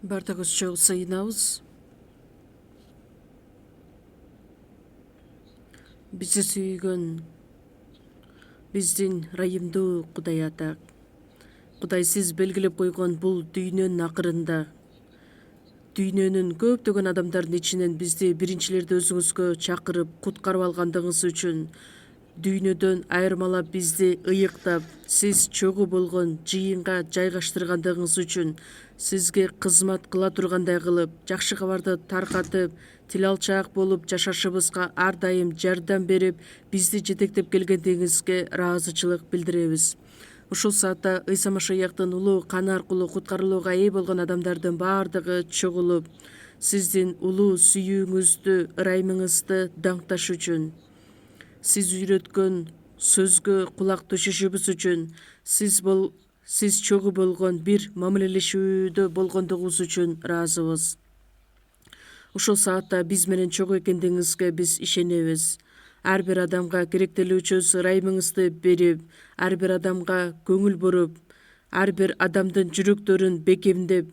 Бардагусчу сайынабыз. Bizi сүйгөн биздин райымдуу Кудай ата. Кудай сиз белгилеп койгон бул дүйнөнүн акырында дүйнөнүн көптөгөн адамдардын ичинен бизди биринчилерди өзүңүзгө чакырып куткарып алгандыгыңыз үчүн, дүйнөдөн айырмалап бизди ыйыктап, сиз чогуу болгон жыйынга жайгаштыргандыгыңыз үчүн сизге кызмат кыла тургандай кылып, жакшы кабарды таркатып, тил алчаак болуп жашашыбызга ар дайым жардам берип, бизди жетектеп келгендигиңизге ыраазычылык билдиребиз. Ушул саатта Ыйса Машаяктын улуу каны аркылуу куткарылууга ээ болгон адамдардын баардыгы чогулуп, сиздин улуу сүйүүңүздү, ырайымыңызды даңкташ үчүн, сиз үйрөткөн сөзгө кулак түшүшүбүз үчүн, сиз чогуу болгон бир мамилелешүүдө болгондугубуз үчүн ыраазыбыз. Ушул саатта биз менен чогуу экендигиңизге биз ишенебиз. Ар бир адамга керектелүүчү ырайымыңызды берип, ар бир адамга көңүл буруп, ар бир адамдын жүрөктөрүн бекемдеп,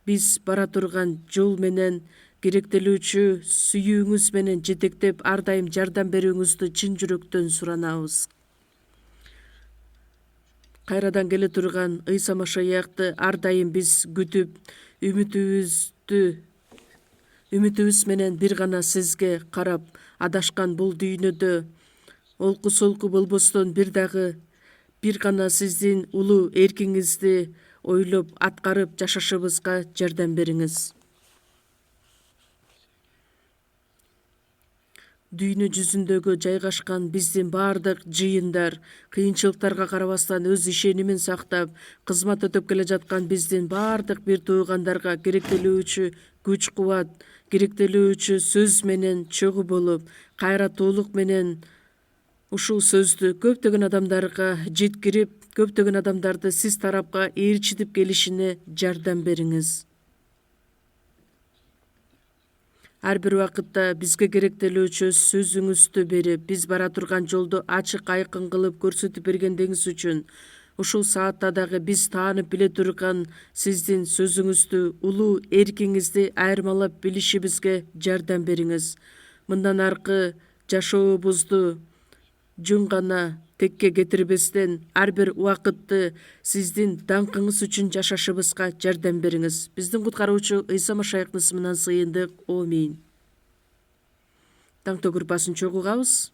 биз бара турган жол менен керектелүүчү сүйүүңүз менен жетектеп, ар дайым жардам берүүңүздү чын жүрөктөн суранабыз. Кайрадан келе турган Ыйса Машаякты ар дайым биз күтүп, үмүтүбүз менен бир гана сизге карап, адашкан бул дүйнөдө олку солку болбостон бир гана сиздин улуу эркиңизди ойлоп аткарып жашашыбызга жардам бериңиз. Дүйнө жүзүндөгү жайгашкан биздин баардык жыйындар, кыйынчылыктарга карабастан өз ишенимин сактап, кызмат өтөп келе жаткан биздин баардык бир туугандарга керектелүүчү күч кубат, керектелүүчү сөз менен чогуу болуп, кайратуулук менен ушул сөздү көптөгөн адамдарга жеткирип, көптөгөн адамдарды сиз тарапка ээрчитип келишине жардам бериңиз. Ар бир убакытта бизге керектелүүчү сөзүңүздү берип, биз бара турган жолду ачык айкын кылып көрсөтүп бергендигиңиз үчүн, ушул саатта дагы биз таанып биле турган сиздин сөзүңүздү, улуу эркиңизди айырмалап билишибизге жардам бериңиз. Мындан аркы жашообузду жөн гана текке кетирбестен, ар бир убакытты сиздин даңкыңыз үчүн жашашыбызга жардам бериңиз. Биздин куткаруучу Ыйса Машаяктын ысымынан сыйындык. Аминь. Таңтоо группасын чогуу угабыз.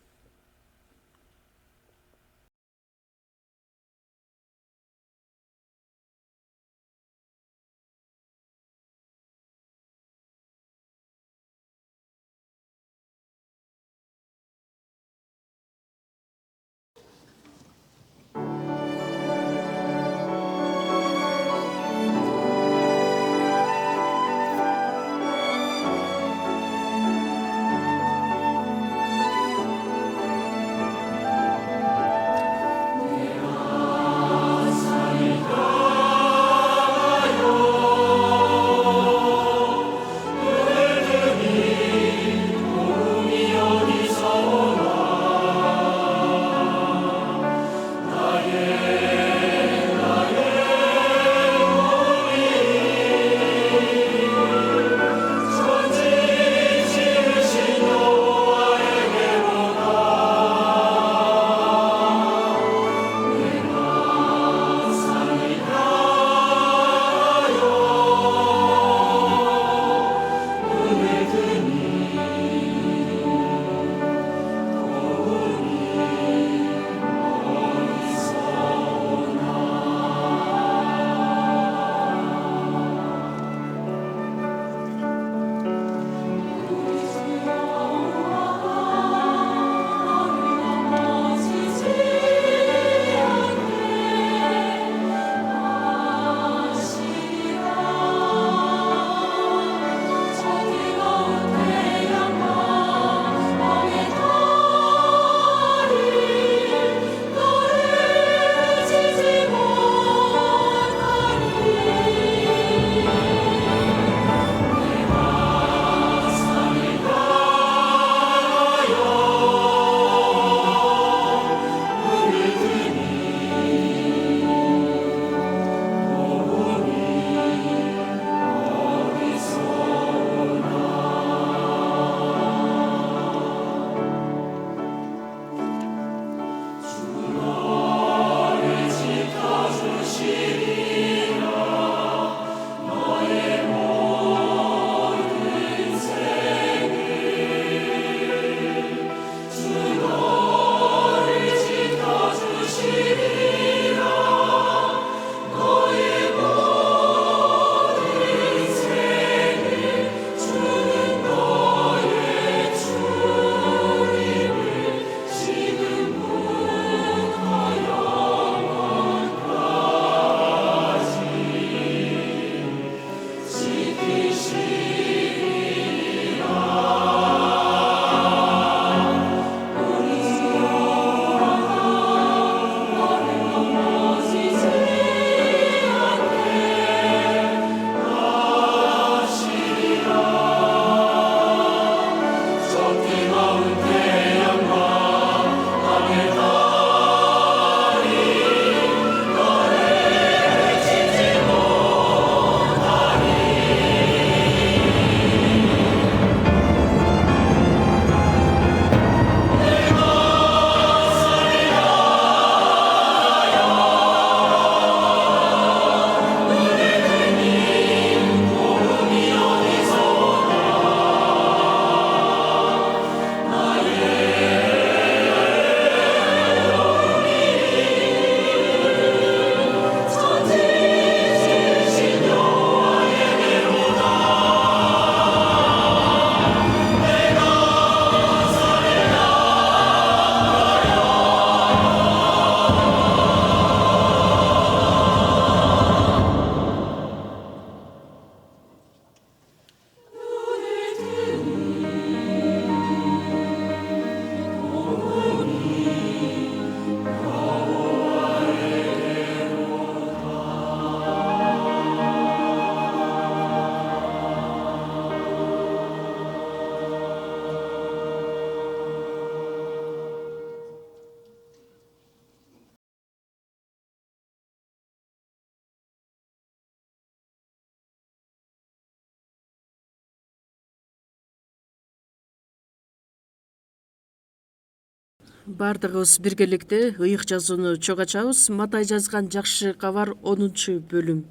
Бардыгыбыз биргеликте ыйык жазууну чогуу ачабыз. Матай жазган жакшы кабар 10-бөлүм.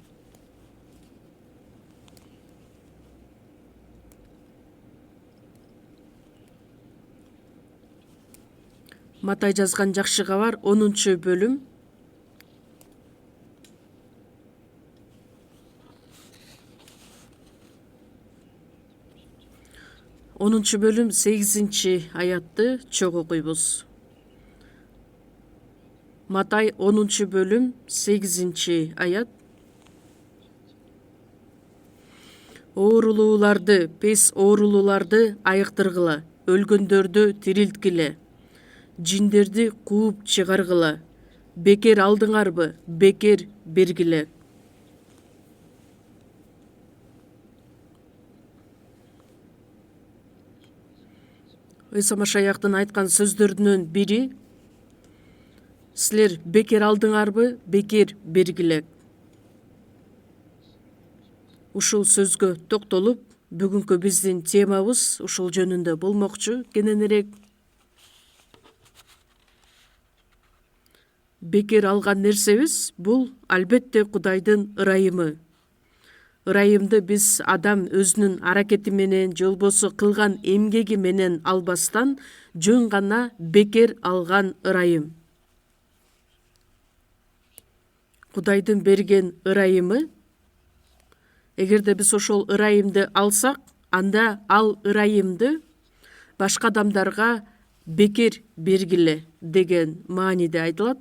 Матай жазган жакшы кабар 10-бөлүм. 10-бөлүм 8-аятты чогуу окуйбуз. Матай 10-бөлүм 8-аят. Оорулууларды, пес оорулууларды айыктыргыла, өлгөндөрдү тирилткиле, жиндерди кууп чыгаргыла. Бекер алдыңарбы, бекер бергиле. Ыйса Машаяктын айткан сөздөрүнүн бири: силер бекер алдыңарбы, бекер бергиле. Ушул сөзгө токтолуп, бүгүнкү биздин темабыз ушул жөнүндө болмокчу. Кененирээк бекер алган нерсебиз бул албетте Кудайдын ырайымы. Ырайымды биз адам өзүнүн аракети менен же болбосо кылган эмгеги менен албастан жөн гана бекер алган ырайым. Кудайдын берген ырайымы. Эгерде биз ошол ырайымды алсак, анда ал ырайымды башка адамдарга бекер бергиле деген мааниде айтылат.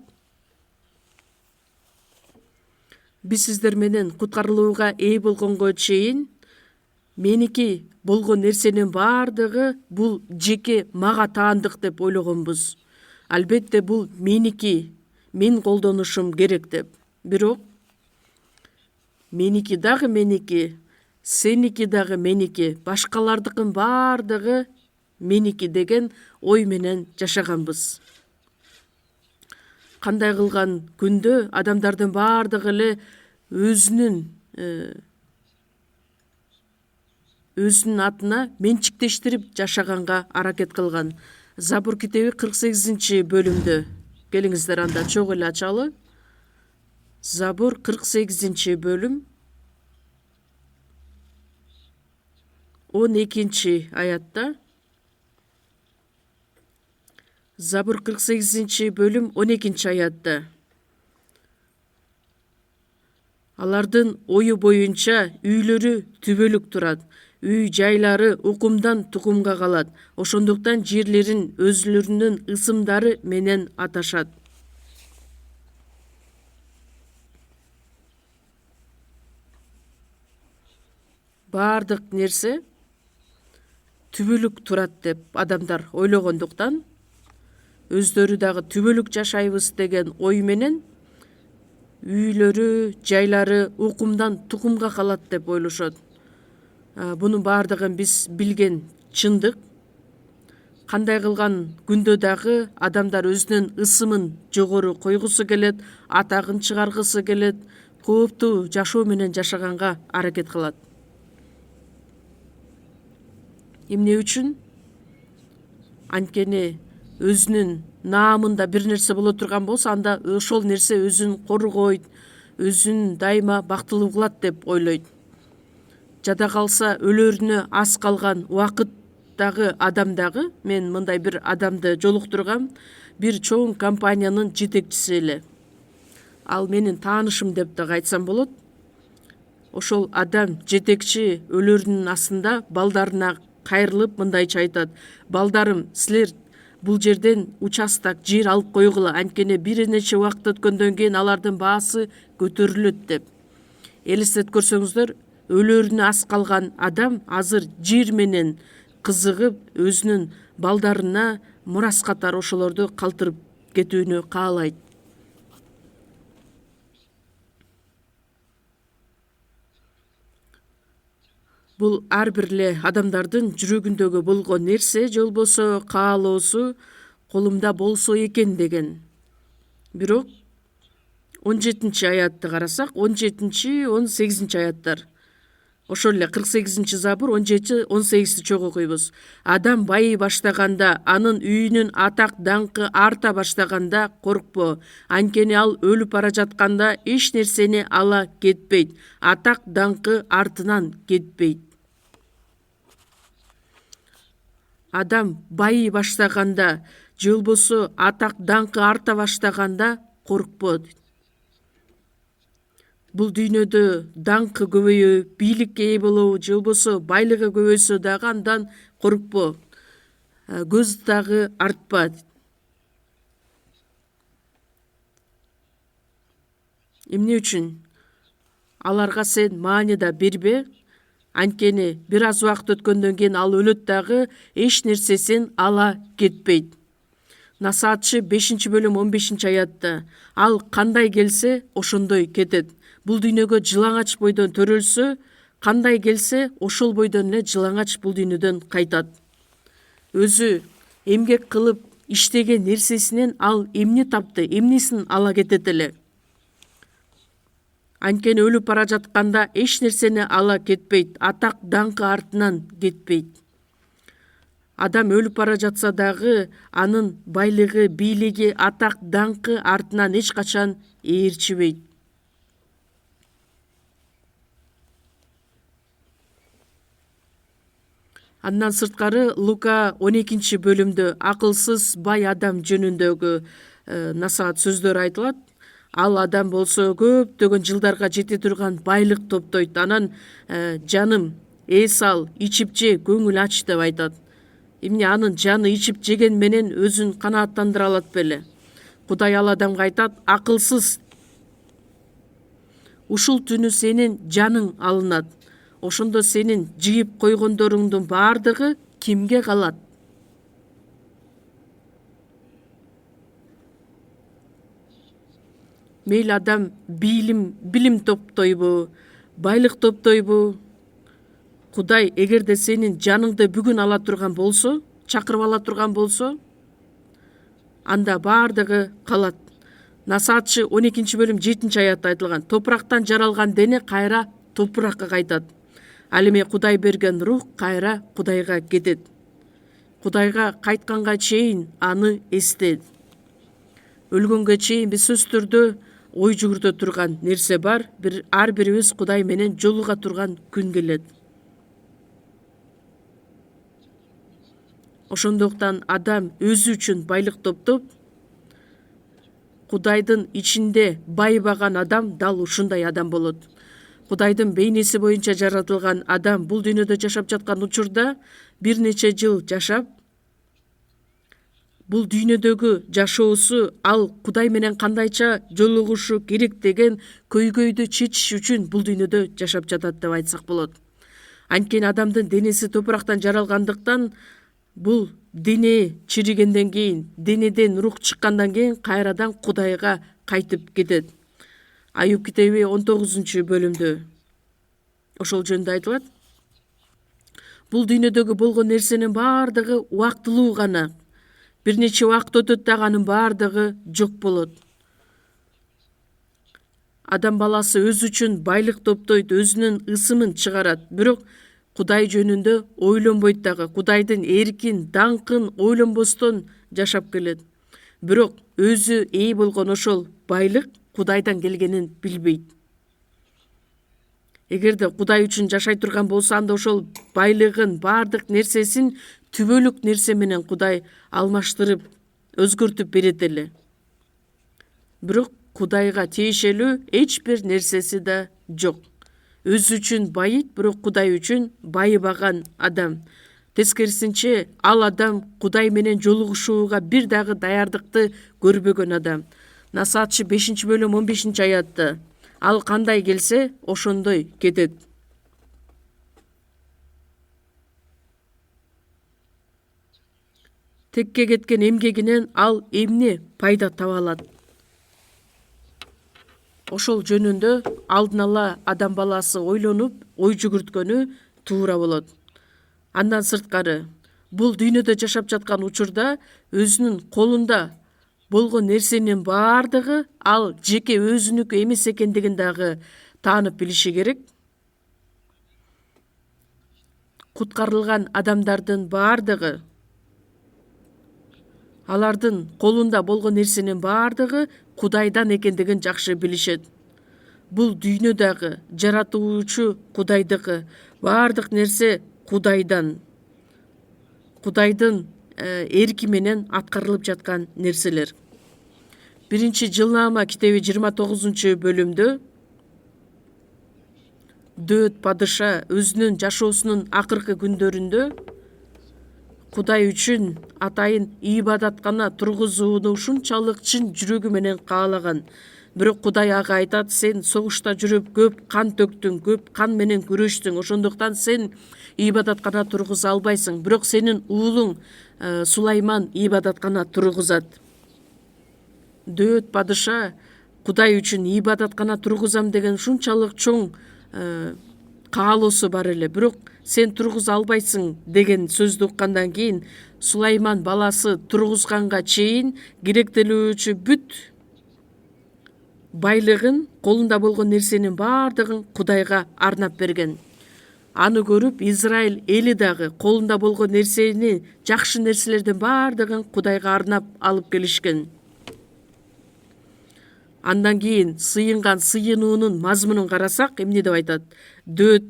Биз сиздер менен куткарылууга ээ болгонго чейин меники болгон нерсенин баардыгы бул жеке мага таандык деп ойлогонбуз. Албетте бул меники, мен колдонушум керек деп. Бирок меники дагы меники, сеники дагы меники, башкалардыкын баардыгы меники деген ой менен жашаганбыз. Кандай кылган күндө адамдардын баардыгы эле өзүнүн атына менчиктештирип жашаганга аракет кылган. Забур китеби 48-бөлүмдө. Келиңиздер анда чогуу эле ачалы. Забур 48-бөлүм 12-аятта. Забур 48-бөлүм 12-аятта. Алардын ою боюнча үйлөрү түбөлүк турат, үй жайлары укумдан тукумга калат. Ошондуктан жерлерин өзлөрүнүн ысымдары менен аташат. Баардык нерсе түбөлүк турат деп адамдар ойлогондуктан, өздөрү дагы түбөлүк жашайбыз деген ой менен үйлөрү, жайлары укумдан тукумга калат деп ойлошот. Бунун баардыгын биз билген чындык. Кандай кылган күндө дагы адамдар өзүнүн ысымын жогору койгусу келет, атагын чыгаргысы келет, кооптуу жашоо менен жашаганга аракет кылат. Эмне үчүн? Анткени өзүнүн наамында бир нерсе боло турган болсо, анда ошол нерсе өзүн коргойт, өзүн дайыма бактылуу кылат деп ойлойт. Жада калса өлөрүнө аз калган убакыттагы адам дагы, мен мындай бир адамды жолуктургам, бир чоң компаниянын жетекчиси эле. Ал менин таанышым деп дагы айтсам болот. Ошол адам жетекчи өлөрүнүн астында балдарына кайрылып мындайча айтат: балдарым, силер бул жерден участок жер алып койгула, анткени бир нече убакыт өткөндөн кийин алардын баасы көтөрүлөт деп. Элестетип көрсөңүздөр, өлөрүнө аз калган адам азыр жер менен кызыгып, өзүнүн балдарына мурас катары ошолорду калтырып кетүүнү каалайт. Бул ар бир эле адамдардын жүрөгүндөгү болгон нерсе, же болбосо каалоосу, колумда болсо экен деген. Бирок 17-аятты карасак, 17-18-аяттар. Ошол эле 48 забур 17-18 чогуу окуйбуз. Адам байый баштаганда, анын үйүнүн атак даңкы арта баштаганда коркпо. Анткени ал өлүп бара жатканда эч нерсени ала кетпейт. Атак даңкы артынан кетпейт. Адам байый баштаганда, же болбосо атак даңкы арта баштаганда коркпо. Бул дүйнөдө даңкы көбөйүү, бийликке ээ болуу, же болбосо байлыгы көбөйсө дагы андан коркпо. Көз дагы артпа. Эмне үчүн? Аларга сен маани да бербе. Анткени бир аз убакыт өткөндөн кийин ал өлөт дагы, эч нерсесин ала кетпейт. Насаатчы 5-бөлүм 15-аятта ал кандай келсе ошондой кетет. Бул дүйнөгө жылаңач бойдон төрөлсө, кандай келсе ошол бойдон эле жылаңач бул дүйнөдөн кайтат. Өзү эмгек кылып иштеген нерсесинен ал эмне тапты, эмнесин ала кетет эле. Анткени өлүп бара жатканда эч нерсени ала кетпейт, атак даңкы артынан кетпейт. Адам өлүп бара жатса дагы анын байлыгы, бийлиги, атак даңкы артынан эч качан ээрчибейт. Андан сырткары Лука 12-бөлүмдө акылсыз бай адам жөнүндөгү насаат сөздөр айтылат. Ал адам болсо көптөгөн жылдарга жете турган байлык топтойт. Анан жаным эс ал, ичип же, көңүл ач деп айтат. Эмне анын жаны ичип жеген менен өзүн канааттандыра алат беле? Кудай ал адамга айтат: акылсыз, ушул түнү сенин жаның алынат. Ошондо сенин жыйып койгондоруңдун баардыгы кимге калат? Мейли адам билим топтойбу, байлык топтойбу. Кудай эгерде сенин жаныңды бүгүн ала турган болсо, чакырып ала турган болсо, анда баардыгы калат. Насаатчы 12-бөлүм 7-аятта айтылган: топурактан жаралган дене кайра топуракка кайтат. Ал эми Кудай берген рух кайра Кудайга кетет. Кудайга кайтканга чейин аны эстет. Өлгөнгө чейин биз сөзсүз түрдө ой жүгүртө турган нерсе бар. Ар бирибиз Кудай менен жолуга турган күн келет. Ошондуктан адам өзү үчүн байлык топтоп, Кудайдын ичинде байыбаган адам дал ушундай адам болот. Кудайдын бейнеси боюнча жаратылган адам бул дүйнөдө жашап жаткан учурда бир нече жыл жашап, бул дүйнөдөгү жашоосу ал Кудай менен кандайча жолугушу керек деген көйгөйдү чечиш үчүн бул дүйнөдө жашап жатат деп айтсак болот. Анткени адамдын денеси топурактан жаралгандыктан бул дене чиригенден кийин, денеден рух чыккандан кийин кайрадан Кудайга кайтып кетет. Аюп китеби 19-бөлүмдө ошол жөнүндө айтылат. Бул дүйнөдөгү болгон нерсенин баардыгы убактылуу гана. Бир нече убакыт өтөт дагы анын баардыгы жок болот. Адам баласы өзү үчүн байлык топтойт, өзүнүн ысымын чыгарат. Бирок Кудай жөнүндө ойлонбойт дагы. Кудайдын эркин, даңкын ойлонбостон жашап келет. Бирок өзү ээ болгон ошол байлык Кудайдан келгенин билбейт. Эгерде Кудай үчүн жашай турган болсо, анда ошол байлыгын, баардык нерсесин түбөлүк нерсе менен Кудай алмаштырып, өзгөртүп берет эле. Бирок Кудайга тиешелүү эч бир нерсеси да жок. Өзү үчүн байыт, бирок Кудай үчүн байыбаган адам. Тескерисинче, ал адам Кудай менен жолугушууга бир дагы даярдыкты көрбөгөн адам. Насаатчы 5-бөлүм 15-аятта ал кандай келсе, ошондой кетет. Текке кеткен эмгегинен ал эмне пайда таба алат? Ошол жөнүндө алдын ала адам баласы ойлонуп, ой жүгүрткөнү туура болот. Андан сырткары, бул дүйнөдө жашап жаткан учурда өзүнүн колунда болгон нерсенин баардыгы ал жеке өзүнүкү эмес экендигин дагы таанып билиши керек. куткарылган адамдардын баардыгы, алардын колунда болгон нерсенин баардыгы Кудайдан экендигин жакшы билишет. Бул дүйнөдөгү жаратуучу Кудайдыкы, баардык нерсе Кудайдан. Кудайдын эрки менен аткарылып жаткан нерселер. 1-Жылнама китеби 29-бөлүмдө Дөт падыша өзүнүн жашоосунун акыркы күндөрүндө Кудай үчүн атайын ибадаткана тургузууну ушунчалык чын жүрөгү менен каалаган. Бирок Кудай ага айтат: сен согушта жүрүп көп кан төктүң, көп кан менен күрөштүң, ошондуктан сен ибадаткана тургуза албайсың. Бирок сенин уулуң Сулайман ибадаткана тургузат. Дөт падыша Кудай үчүн ибадаткана тургузам деген ушунчалык чоң каалоосу бар эле. Бирок сен тургуза албайсың деген сөздү уккандан кийин Сулайман баласы тургузганга чейин керектелүүчү бүт байлыгын, колунда болгон нерсенин баардыгын Кудайга арнап берген. Аны көрүп Израиль эли дагы колунда болгон нерсени, жакшы нерселердин баардыгын Кудайга арнап алып келишкен. Андан кийин сыйынган сыйынуунун мазмунун карасак, эмне деп айтат? Дөт: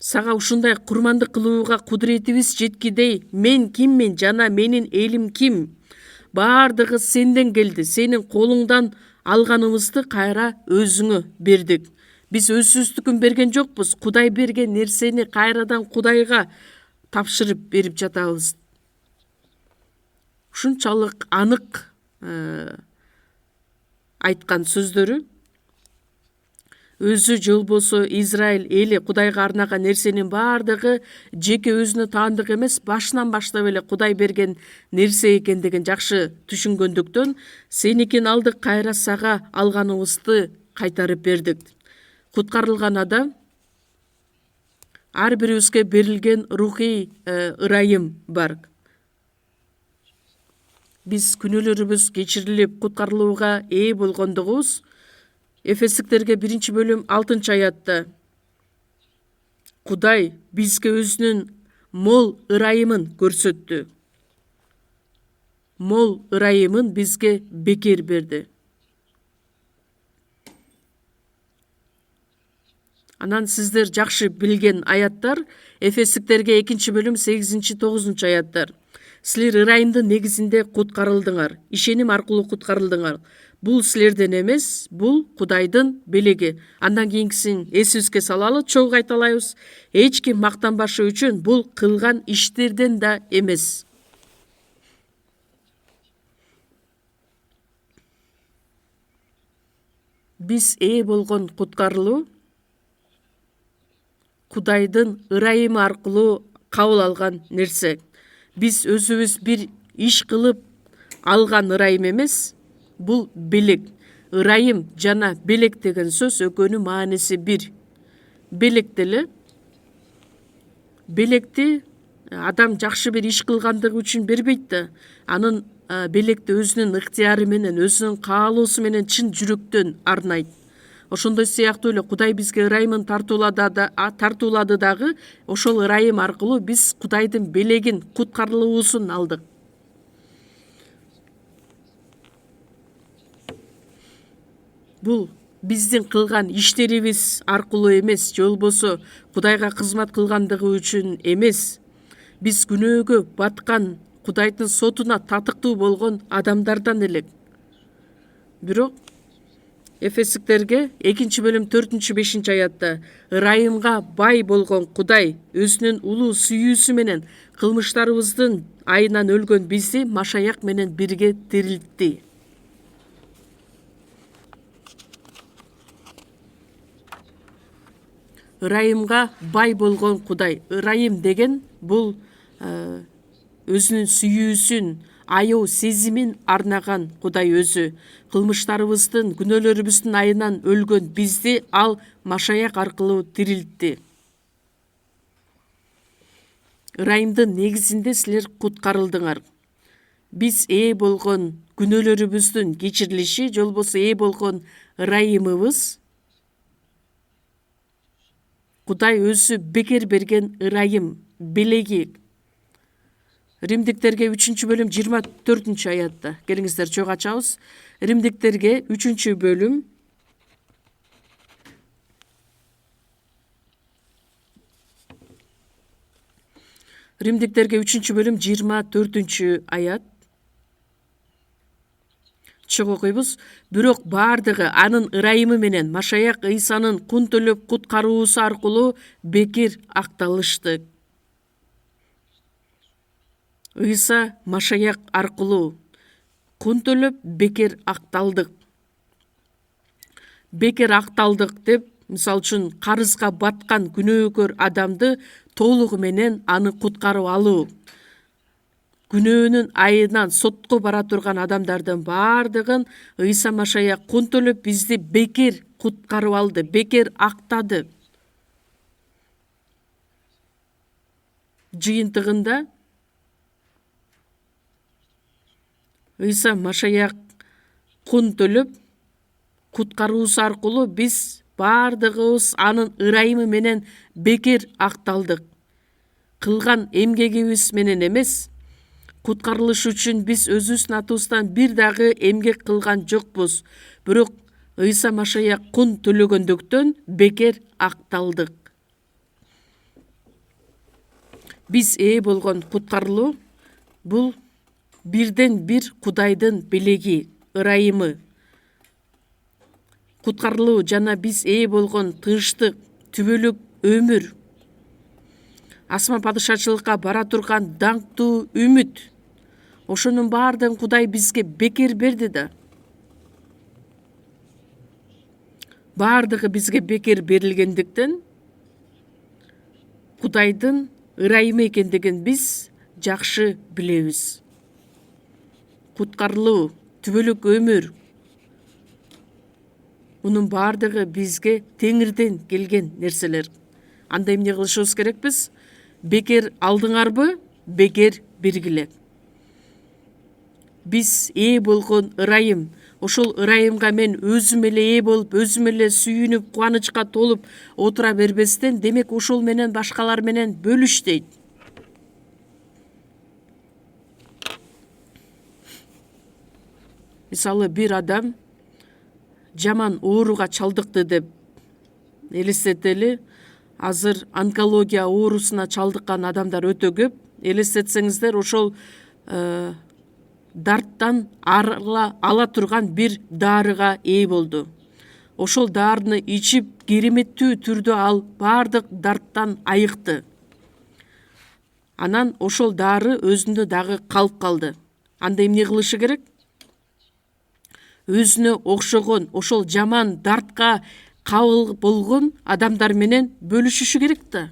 сага ушундай курмандык кылууга кудуретибиз жеткидей, мен киммин жана менин элим ким? Баардыгы сенден келди. Сенин колуңдан алганыбызды кайра өзүңө бердик. Биз өзүбүздүкүн берген жокпуз. Кудай берген нерсени кайрадан Кудайга тапшырып берип жатабыз. Ушунчалык анык айткан сөздөрү. Өзү же болбосо Израиль эли Кудайга арнаган нерсенин баардыгы жеке өзүнө таандык эмес, башынан баштап эле Кудай берген нерсе экендигин жакшы түшүнгөндүктөн, сеникин алдык, кайра сага алганыбызды кайтарып бердик. Куткарылган адам ар бирибизге берилген рухий ырайым бар. Биз күнөөлөрүбүз кечирилип куткарылууга ээ болгондугубуз Эфесиктерге 1-бөлүм 6-аятта Кудай бизге өзүнүн мол ырайымын көрсөттү. Мол ырайымын бизге бекер берди. Анан сиздер жакшы билген аяттар Эфесиктерге 2-бөлүм 8-9 аяттар. Силер ырайымдын негизинде куткарылдыңар, ишеним аркылуу куткарылдыңар. Бул силерден эмес, бул Кудайдын белеги. Андан кийинкисин эсибизге салалы, чогуу кайталайбыз. Эч ким мактанбашы үчүн бул кылган иштерден да эмес. Биз ээ болгон куткарылуу Кудайдын ырайымы аркылуу кабыл алган нерсе. Биз өзүбүз бир иш кылып алган ырайым эмес, бул белек. Ырайым жана белек деген сөз экөөнүн мааниси бир. Белек деле белекти адам жакшы бир иш кылгандыгы үчүн бербейт да. Анын белекти өзүнүн ыктыяры менен, өзүнүн каалоосу менен чын жүрөктөн арнайт. Ошондой сыяктуу эле Кудай бизге ырайымын тартуулады дагы, ошол ырайым аркылуу биз Кудайдын белегин, куткарылуусун алдык. Бул биздин кылган иштерибиз аркылуу эмес, же болбосо Кудайга кызмат кылгандыгы үчүн эмес. Биз күнөөгө баткан, Кудайдын сотуна татыктуу болгон адамдардан элек. Бирок Эфесиктерге 2-бөлүм 4-5 аятта ырайымга бай болгон Кудай өзүнүн улуу сүйүүсү менен кылмыштарыбыздын айынан өлгөн бизди Машаяк менен бирге тирилтти. Ырайымга бай болгон Кудай. Ырайым деген бул өзүнүн сүйүүсүн, аяу сезимин арнаган Кудай өзү. Кылмыштарыбыздын, күнөөлөрүбүздүн айынан өлгөн бизди ал Машаяк аркылуу тирилтти. Ырайымдын негизинде силер куткарылдыңар. Биз ээ болгон күнөөлөрүбүздүн кечирилиши, же болбосо ээ болгон ырайымыбыз Кудай өзү бекер берген ырайым, белеги. Римдиктерге 3-бөлүм 24-аятта. Келиңиздер чогуу ачабыз. Римдиктерге 3-бөлүм 24-аят. Чыгып окуйбуз. Бирок бардыгы анын ырайымы менен Машаяк Ыйсанын кун төлөп куткаруусу аркылуу бекер акталышты. Ыйса Машаяк аркылуу кун төлөп бекер акталдык. Бекер акталдык деп, мисалы үчүн карызга баткан күнөөкөр адамды толугу менен аны куткарып алуу. Күнөөнүн айынан сотко бара турган адамдардын бардыгын Ыйса Машаяк кун төлөп бизди бекер куткарып алды, бекер актады. Жыйынтыгында Ыйса Машаяк кун төлөп куткаруусу аркылуу биз бардыгыбыз анын ырайымы менен бекер акталдык. Кылган эмгегибиз менен эмес, куткарылыш үчүн биз өзүбүздүн атыбыздан бир дагы эмгек кылган жокпуз. Бирок Ыйса Машаяк кун төлөгөндүктөн бекер акталдык. Биз болгон куткарылуу бул бирден бир Кудайдын белеги, ырайымы. Куткарылуу жана биз болгон тынчтык, түбөлүк өмүр. Асман падышачылыкка бара турган даңктуу үмүт. Ошонун баардыгын Кудай бизге бекер берди да. Баардыгы бизге бекер берилгендиктен Кудайдын ырайымы экендигин биз жакшы билебиз. Куткарылуу, түбөлүк өмүр. Мунун баардыгы бизге Теңирден келген нерселер. Анда эмне кылышыбыз керекпиз? Бекер алдыңарбы? Бекер бергиле. Биз болгон ырайым, ошол ырайымга мен өзүм эле болуп, өзүм эле сүйүнүп, кубанычка толуп отура бербестен, демек ошол менен башкалар менен бөлүш дейт. Мисалы, бир адам жаман ооруга чалдыкты деп элестетели. Азыр онкология оорусуна чалдыккан адамдар өтө көп. Элестетсеңиздер, ошол дарттан ала турган бир дарыга болду. Ошол дарыны ичип, кереметтүү түрдө ал бардык дарттан айыкты. Анан ошол дары өзүндө дагы калып калды. Анда эмне кылышы керек? Өзүнө окшогон, ошол жаман дартка кабыл болгон адамдар менен бөлүшүшү керек да.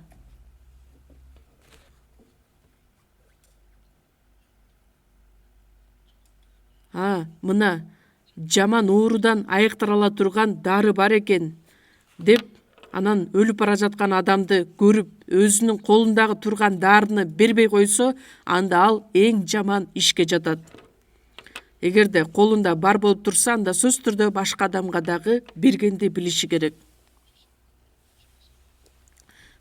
Мына жаман оорудан айыктыра ала турган дары бар экен деп, анан өлүп бара жаткан адамды көрүп, өзүнүн колундагы турган дарыны бербей койсо, анда ал эң жаман ишке жатат. Эгерде колунда бар болуп турса, анда сөзсүз түрдө башка адамга дагы бергенди билиши керек.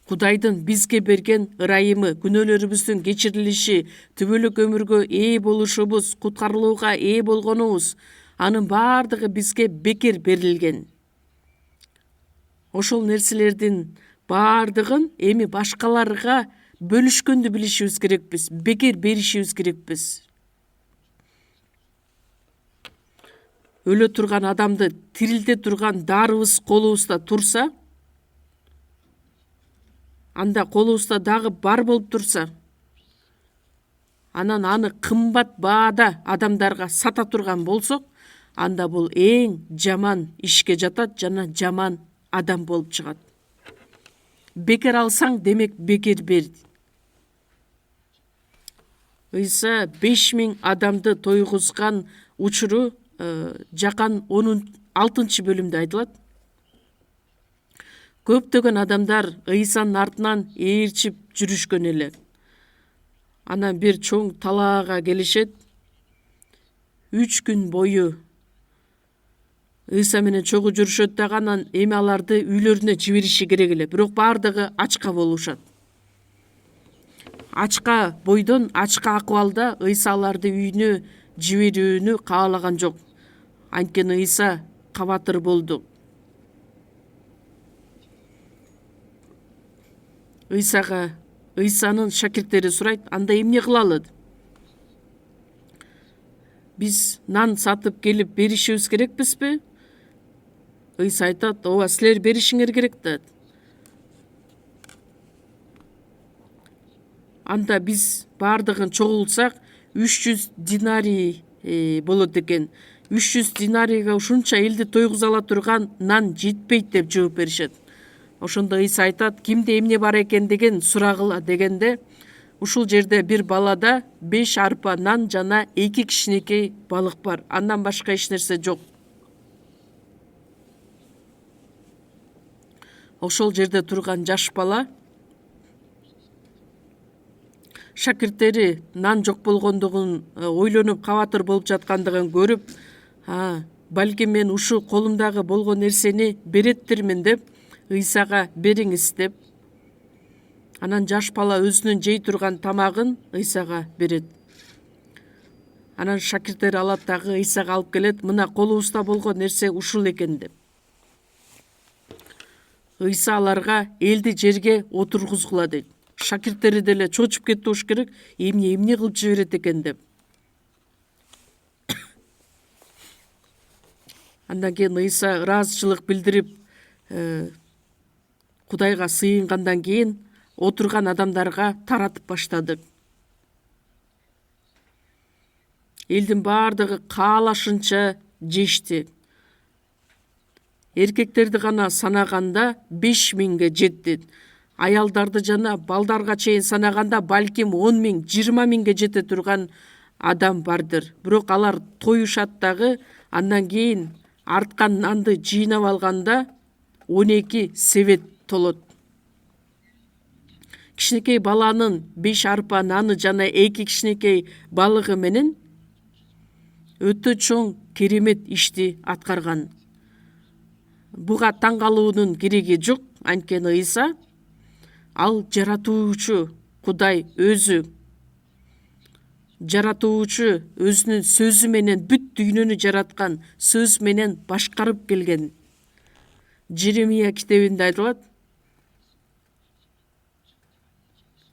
Кудайдын бизге берген ырайымы, күнөөлөрүбүздүн кечирилиши, түбөлүк өмүргө болушубуз, куткарылууга болгонубуз, анын бардыгы бизге бекер берилген. Ошол нерселердин бардыгын эми башкаларга бөлүшкөндү билишибиз керекпиз, бекер беришибиз керекпиз. Өлө турган адамды тирилте турган дарыбыз колубузда турса, анда колубузда дагы бар болуп турса, анан аны кымбат баада адамдарга сата турган болсок, анда бул эң жаман ишке жатат жана жаман адам болуп чыгат. Бекер алсаң, демек бекер бер. Ыйса 5000 адамды тойгузган учуру Жакан 16-бөлүмдө айтылат. Көптөгөн адамдар Ыйсанын артынан ээрчип жүрүшкөн эле. Анан бир чоң талаага келишет. 3 күн бою Ыйса менен чогуу жүрүшөт дагы, анан эми аларды үйлөрүнө жибериши керек эле. Бирок баардыгы ачка болушат. Ачка бойдон, ачка акыбалда Ыйса аларды үйүнө жиберүүнү каалаган жок. Анткени Ыйса кабатыр болду. Ыйсанын шакирттери сурайт, анда эмне кылалы? Биз нан сатып келип беришибиз керекпизби? Ыйса айтат, ооба, силер беришиңер керек да. Анда биз баардыгын чогултсак 300 динарий болот экен. 300 динарийга ушунча элди тойгуза ала турган нан жетпейт деп жооп беришет. Ошондо Ыйса айтат, кимде эмне бар экен деген сурагыла дегенде, ушул жерде бир балада 5 арпа нан жана 2 кичинекей балык бар. Андан башка эч нерсе жок. Ошол жерде турган жаш бала шакирттери нан жок болгондугун ойлонуп, кабатыр болуп жаткандыгын көрүп, балким мен ушу колумдагы болгон нерсени береттирмин деп Ыйсага бериңиз деп. Анан жаш бала өзүнүн жей турган тамагын Ыйсага берет. Анан шакирттер алат дагы Ыйсага алып келет, мына колубузда болгон нерсе ушул экен деп. Ыйса аларга элди жерге отургузгула дейт. Шакирттери деле чочуп кетти болуш керек, эмне кылып жиберет экен деп. Андан кийин Ыйса ыраазычылык билдирип, Кудайга сыйынгандан кийин отурган адамдарга таратып баштады. Элдин баардыгы каалашынча жешти. Эркектерди гана санаганда 5000ге жетти. Аялдарды жана балдарга чейин санаганда балким 10.000, 20.000ге жете турган адам бардыр. Бирок алар тоюшат дагы, андан кийин арткан нанды жыйнап алганда 12 себет толот. Кичинекей баланын 5 арпа наны жана 2 кичинекей балыгы менен өтө чоң керемет ишти аткарган. Буга таң калуунун кереги жок, анткени Ыйса ал жаратуучу Кудай өзү. Жаратуучу өзүнүн сөзү менен бүт дүйнөнү жараткан, сөз менен башкарып келген. Жеремия китебинде айтылат,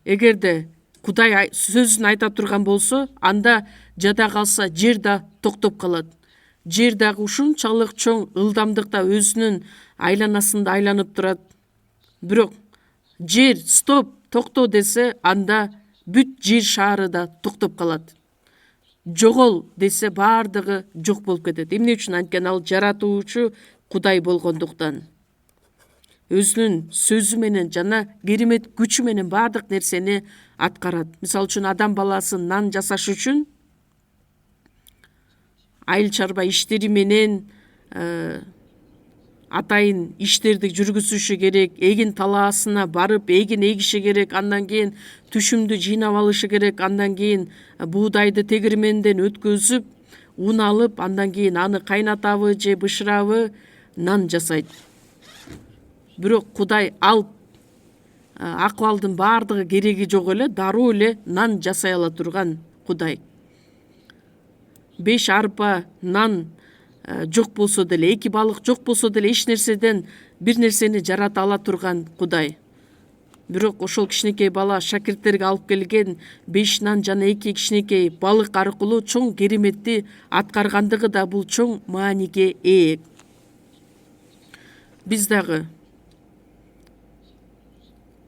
эгерде Кудай сөзүн айта турган болсо, анда жада калса жер да токтоп калат. Жер дагы ушунчалык чоң ылдамдыкта өзүнүн айланасында айланып турат. Бирок жер стоп, токто десе, анда бүт жер шаары да токтоп калат. Жогол десе, баардыгы жок болуп кетет. Эмне үчүн? Анткени ал жаратуучу Кудай болгондуктан. Өзүнүн сөзү менен жана керемет күчү менен баардык нерсени аткарат. Мисалы үчүн адам баласы нан жасаш үчүн айыл чарба иштери менен атайын иштерди жүргүзүшү керек, эгин талаасына барып, эгин эгиши керек, андан кийин түшүмдү жыйнап алышы керек, андан кийин буудайды тегирменден өткөзүп, ун алып, андан кийин аны кайнатабы же бышырабы, нан жасайт. Бирок Кудай ал акыбалдын баардыгы кереги жок эле, дароо эле нан жасай ала турган Кудай. 5 арпа нан жок болсо деле, 2 балык жок болсо деле, эч нерседен бир нерсени жарата ала турган Кудай. Бирок ошол кичинекей бала шакирттерге алып келген 5 нан жана 2 кичинекей балык аркылуу чоң кереметти аткаргандыгы да бул чоң мааниге ээ. Биз дагы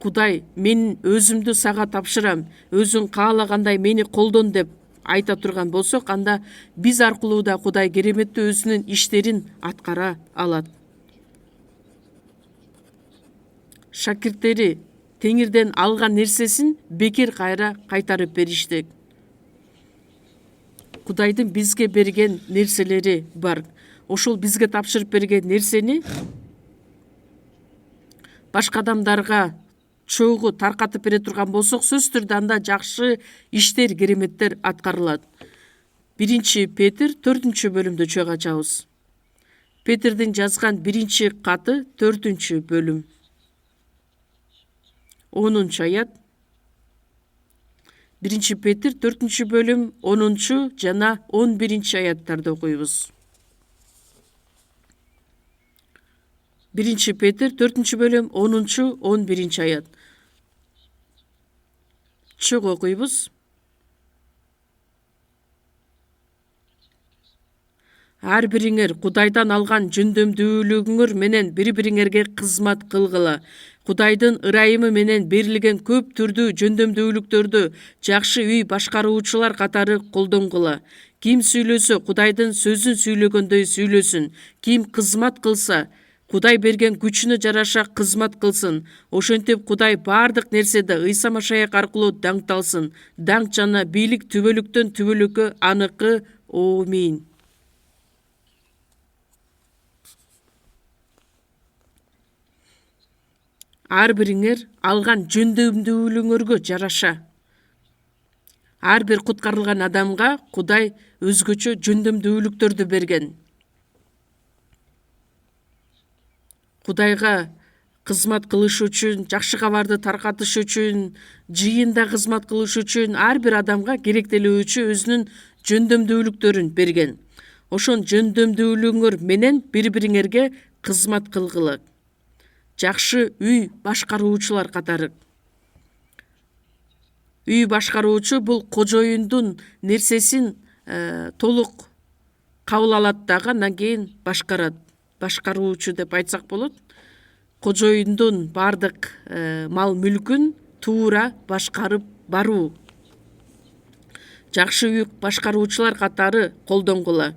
Кудай, мен өзүмдү сага тапшырам, өзүң каалагандай мени колдон деп айта турган болсок, анда биз аркылуу да Кудай кереметти өзүнүн иштерин аткара алат. Шакирттери Теңирден алган нерсесин бекер кайра кайтарып бериштик. Кудайдын бизге берген нерселери бар. Ошол бизге тапшырып берген нерсени башка адамдарга чогуу таркатып бере турган болсок, сөзсүз түрдө анда жакшы иштер, кереметтер аткарылат. 1 Петр 4 бөлүмдө чөйгө ачабыз. Петрдин жазган 1-каты 4-бөлүм 10-аят. 1-Петр 4-бөлүм 10 жана 11-аяттарды окуйбуз. 1-Петр 4-бөлүм 10-11-аят. Чык окуйбуз. Ар бириңер Кудайдан алган жөндөмдүүлүгүңөр менен бири-бириңерге кызмат кылгыла. Кудайдын ырайымы менен берилген көп түрдүү жөндөмдүүлүктөрдү жакшы үй башкаруучулар катары колдонгула. Ким сүйлөсө, Кудайдын сөзүн сүйлөгөндөй сүйлөсүн. Ким кызмат кылса, Кудай берген күчүнө жараша кызмат кылсын. Ошентип Кудай бардык нерседе Ыйса Машаяк аркылуу даңкталсын. Даңк жана бийлик түбөлүктөн түбөлүккө аныкы. Аминь. Ар бириңер алган жөндөмдүүлүгүңөргө жараша. Ар бир куткарылган адамга Кудай өзгөчө жөндөмдүүлүктөрдү берген. Кудайга кызмат кылыш үчүн, жакшы кабарды таркатыш үчүн, жыйында кызмат кылыш үчүн ар бир адамга керектелүүчү өзүнүн жөндөмдүүлүктөрүн берген. Ошон жөндөмдүүлүгүңөр менен бири-бириңерге кызмат кылгыла. Жакшы үй башкаруучулар катары. Үй башкаруучу бул кожоюндун нерсесин толук кабыл алат дагы, андан кийин башкарат. Башкаруучу деп айтсак болот. Кожоюндун бардык мал мүлкүн туура башкарып баруу. Жакшы үй башкаруучулар катары колдонгула.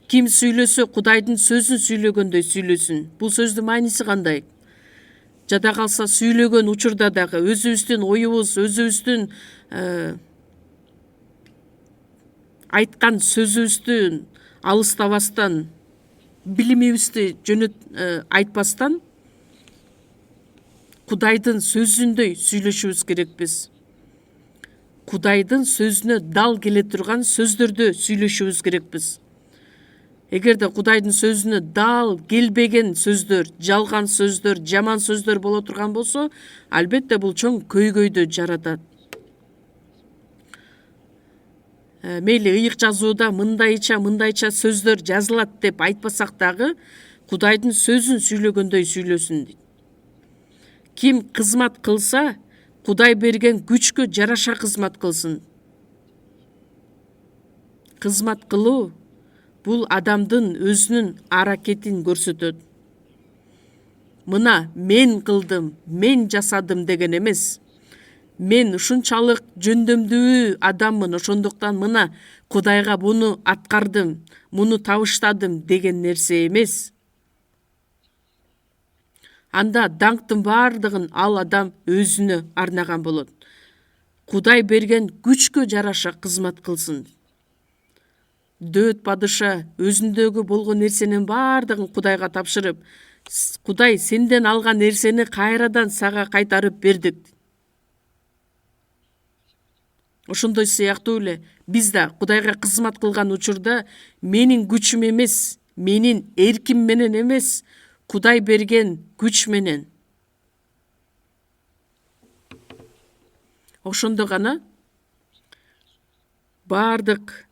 Ким сүйлөсө, Кудайдын сөзүн сүйлөгөндөй сүйлөсүн. Бул сөздүн мааниси кандай? Жада калса сүйлөгөн учурда дагы өзүбүздүн оюбуз, өзүбүздүн айткан сөзүбүздүн алыстабастан, билимибизди жөнөт айтпастан Кудайдын сөзүндөй сүйлөшүбүз керекпиз. Кудайдын сөзүнө дал келе турган сөздөрдү сүйлөшүбүз керекпиз. Эгерде Кудайдын сөзүнө дал келбеген сөздөр, жалган сөздөр, жаман сөздөр боло турган болсо, албетте бул чоң көйгөйдү жаратат. Мейли ыйык жазууда мындайча сөздөр жазылат деп айтпасак дагы, Кудайдын сөзүн сүйлөгөндөй сүйлөсүн дейт. Ким кызмат кылса, Кудай берген күчкө жараша кызмат кылсын. Кызмат кылуу бул адамдын өзүнүн аракетин көрсөтөт. Мына мен кылдым, мен жасадым деген эмес. Мен ушунчалык жөндөмдүү адаммын, ошондуктан мына Кудайга буну аткардым, муну табыштадым деген нерсе эмес. Анда даңктын бардыгын ал адам өзүнө арнаган болот. Кудай берген күчкө жараша кызмат кылсын. Дөт падыша өзүндөгү болгон нерсенин бардыгын Кудайга тапшырып, Кудай сенден алган нерсени кайрадан сага кайтарып бердик. Ошондой сыяктуу эле биз да Кудайга кызмат кылган учурда менин күчүм эмес, менин эрким менен эмес, Кудай берген күч менен. Ошондо гана бардык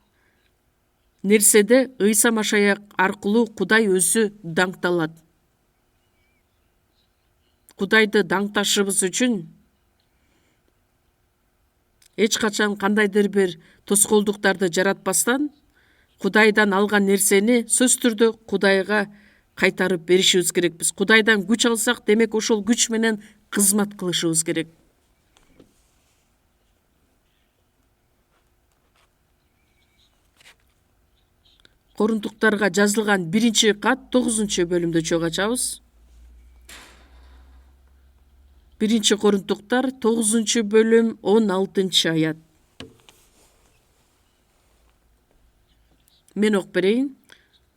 нерседе Ыйса Машаяк аркылуу Кудай өзү даңкталат. Кудайды даңкташыбыз үчүн эч качан кандайдыр бир тоскоолдуктарды жаратпастан, Кудайдан алган нерсени сөзсүз түрдө Кудайга кайтарып беришибиз керекпиз. Кудайдан күч алсак, демек ошол күч менен кызмат кылышыбыз керек. Корунтуктарга жазылган 1-кат 9-бөлүмдө чөг ачабыз. 1-Корунтуктар 9-бөлүм 16-аят. Мен окуп берейин.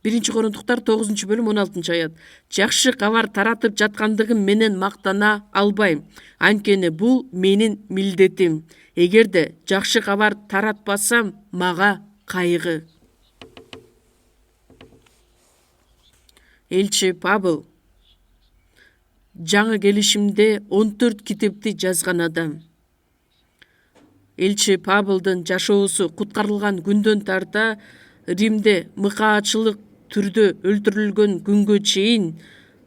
1-Корунтуктар 9-бөлүм 16-аят. Жакшы кабар таратып жаткандыгым менен мактана албайм. Анткени бул менин милдетим. Эгерде жакшы кабар таратпасам, мага кайгы. Элчи Павыл жаңы келишимде 14 китепти жазган адам. Элчи Павылдын жашоосу куткарылган күндөн тарта Римде мыкаачылык түрдө өлтүрүлгөн күнгө чейин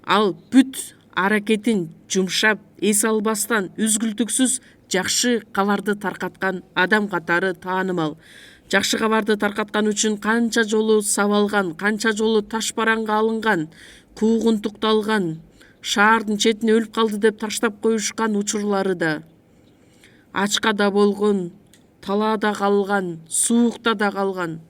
ал бүт аракетин жумшап эс албастан үзгүлтүксүз жакшы кабарды таркаткан адам катары таанымал. Жакшы кабарды таркаткан үчүн канча жолу сабалган, канча жолу таш бараңга алынган, куугунтукталган, шаардын четине өлүп калды деп таштап коюшкан учурлары да. Ачка да болгон, талаада калган, суукта да калган.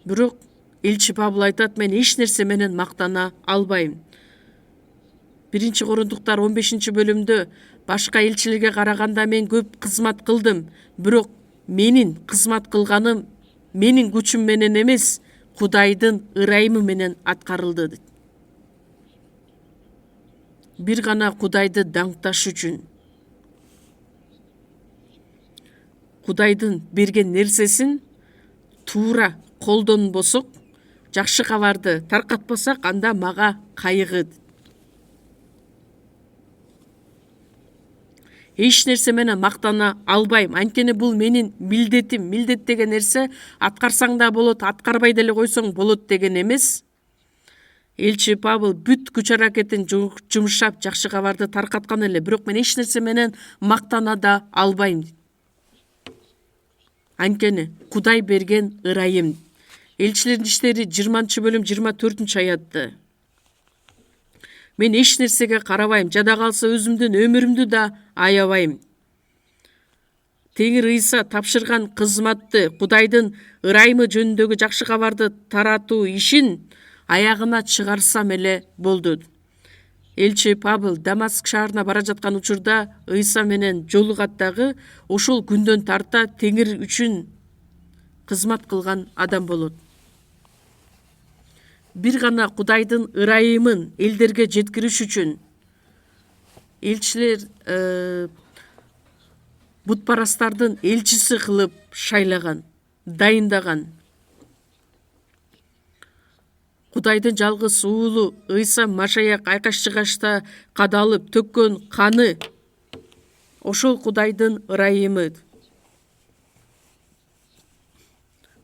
Бирок Элчи Павыл айтат, мен эч нерсе менен мактана албайм. 1-Корундуктар 15-бөлүмдө башка элчилерге караганда мен көп кызмат кылдым, бирок менин кызмат кылганым менин күчүм менен эмес, Кудайдын ырайымы менен аткарылды дейт. Бир гана Кудайды даңкташ үчүн. Кудайдын берген нерсесин туура колдонбосок, жакшы кабарды таркатпасак, анда мага кайгы. Эч нерсе менен мактана албайм. Анткени бул менин милдетим. Милдет деген нерсе аткарсаң да болот, аткарбай деле койсоң болот деген эмес. Элчи Павыл бүт күч аракетин жумшап жакшы кабарды таркаткан эле, бирок мен эч нерсе менен мактана да албайм. Анткени Кудай берген ырайым. Элчилердин иштери 20-бөлүм 24-аятта. Мен эч нерсеге карабайм, жада калса өзүмдүн өмүрүмдү да аябайм. Теңир Ыйса тапшырган кызматты, Кудайдын ырайымы жөнүндөгү жакшы кабарды таратуу ишин аягына чыгарсам эле болду. Элчи Павыл Дамаск шаарына бара жаткан учурда Ыйса менен жолугат дагы ошол күндөн тарта теңир үчүн кызмат кылган адам болот. Бир гана Кудайдын ырайымын элдерге жеткириш үчүн элчилер бутпарастардын элчиси кылып шайлаган, дайындаган. Кудайдын жалгыз уулу Ыйса Машаяк айкаш-чыгашта кадалып төккөн каны ошол Кудайдын ырайымы.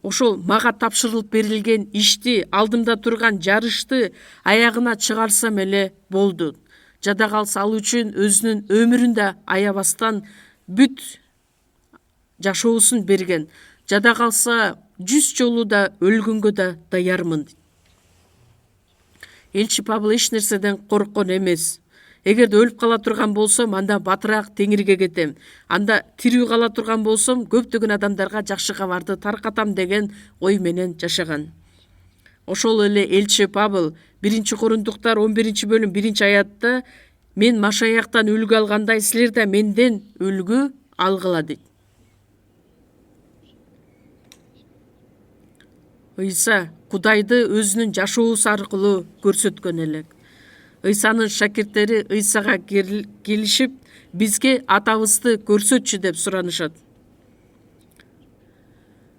Ошол мага тапшырылып берилген ишти, алдымда турган жарышты аягына чыгарсам эле болду. Жада калса ал үчүн өзүнүн өмүрүн да аябастан бүт жашоосун берген. Жада калса 100 жолу да өлгөнгө да даярмын. Элчи Павыл эч нерседен корккон эмес. Эгерде өлүп кала турган болсом, анда батыраак теңирге кетем. Анда тирүү кала турган болсом, көптөгөн адамдарга жакшы кабарды таркатам деген ой менен жашаган. Ошол эле Элчи Павыл 1-Корундуктар 11-бөлүм 1-аятта мен Машаяктан үлгү алгандай силер да менден үлгү алгыла дейт. Ыйса Кудайды өзүнүн жашоосу аркылуу көрсөткөн элек. Ыйсанын шакирттери Ыйсага келишип, бизге атабызды көрсөтчү деп суранышат.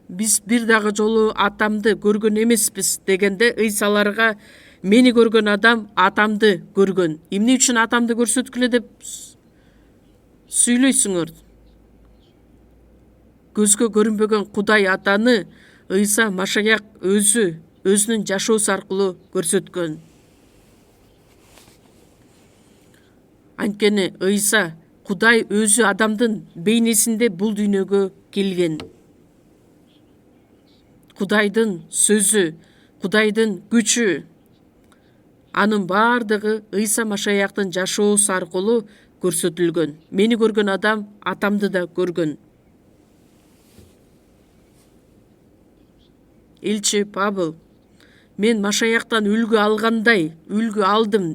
Биз бир дагы жолу атамды көргөн эмеспиз дегенде Ыйсаларга мени көргөн адам атамды көргөн. Эмне үчүн атамды көрсөткүлө деп сүйлөйсүңөр? Көзгө көрүнбөгөн Кудай атаны Ыйса Машаяк өзүнүн жашоосу аркылуу көрсөткөн. Анткени Ыйса Кудай өзү адамдын бейнесинде бул дүйнөгө келген. Кудайдын сөзү, Кудайдын күчү, анын бардыгы Ыйса Машаяктын жашоосу аркылуу көрсөтүлгөн. Мени көргөн адам атамды да көргөн. Элчи Павыл, мен Машаяктан үлгү алгандай үлгү алдым.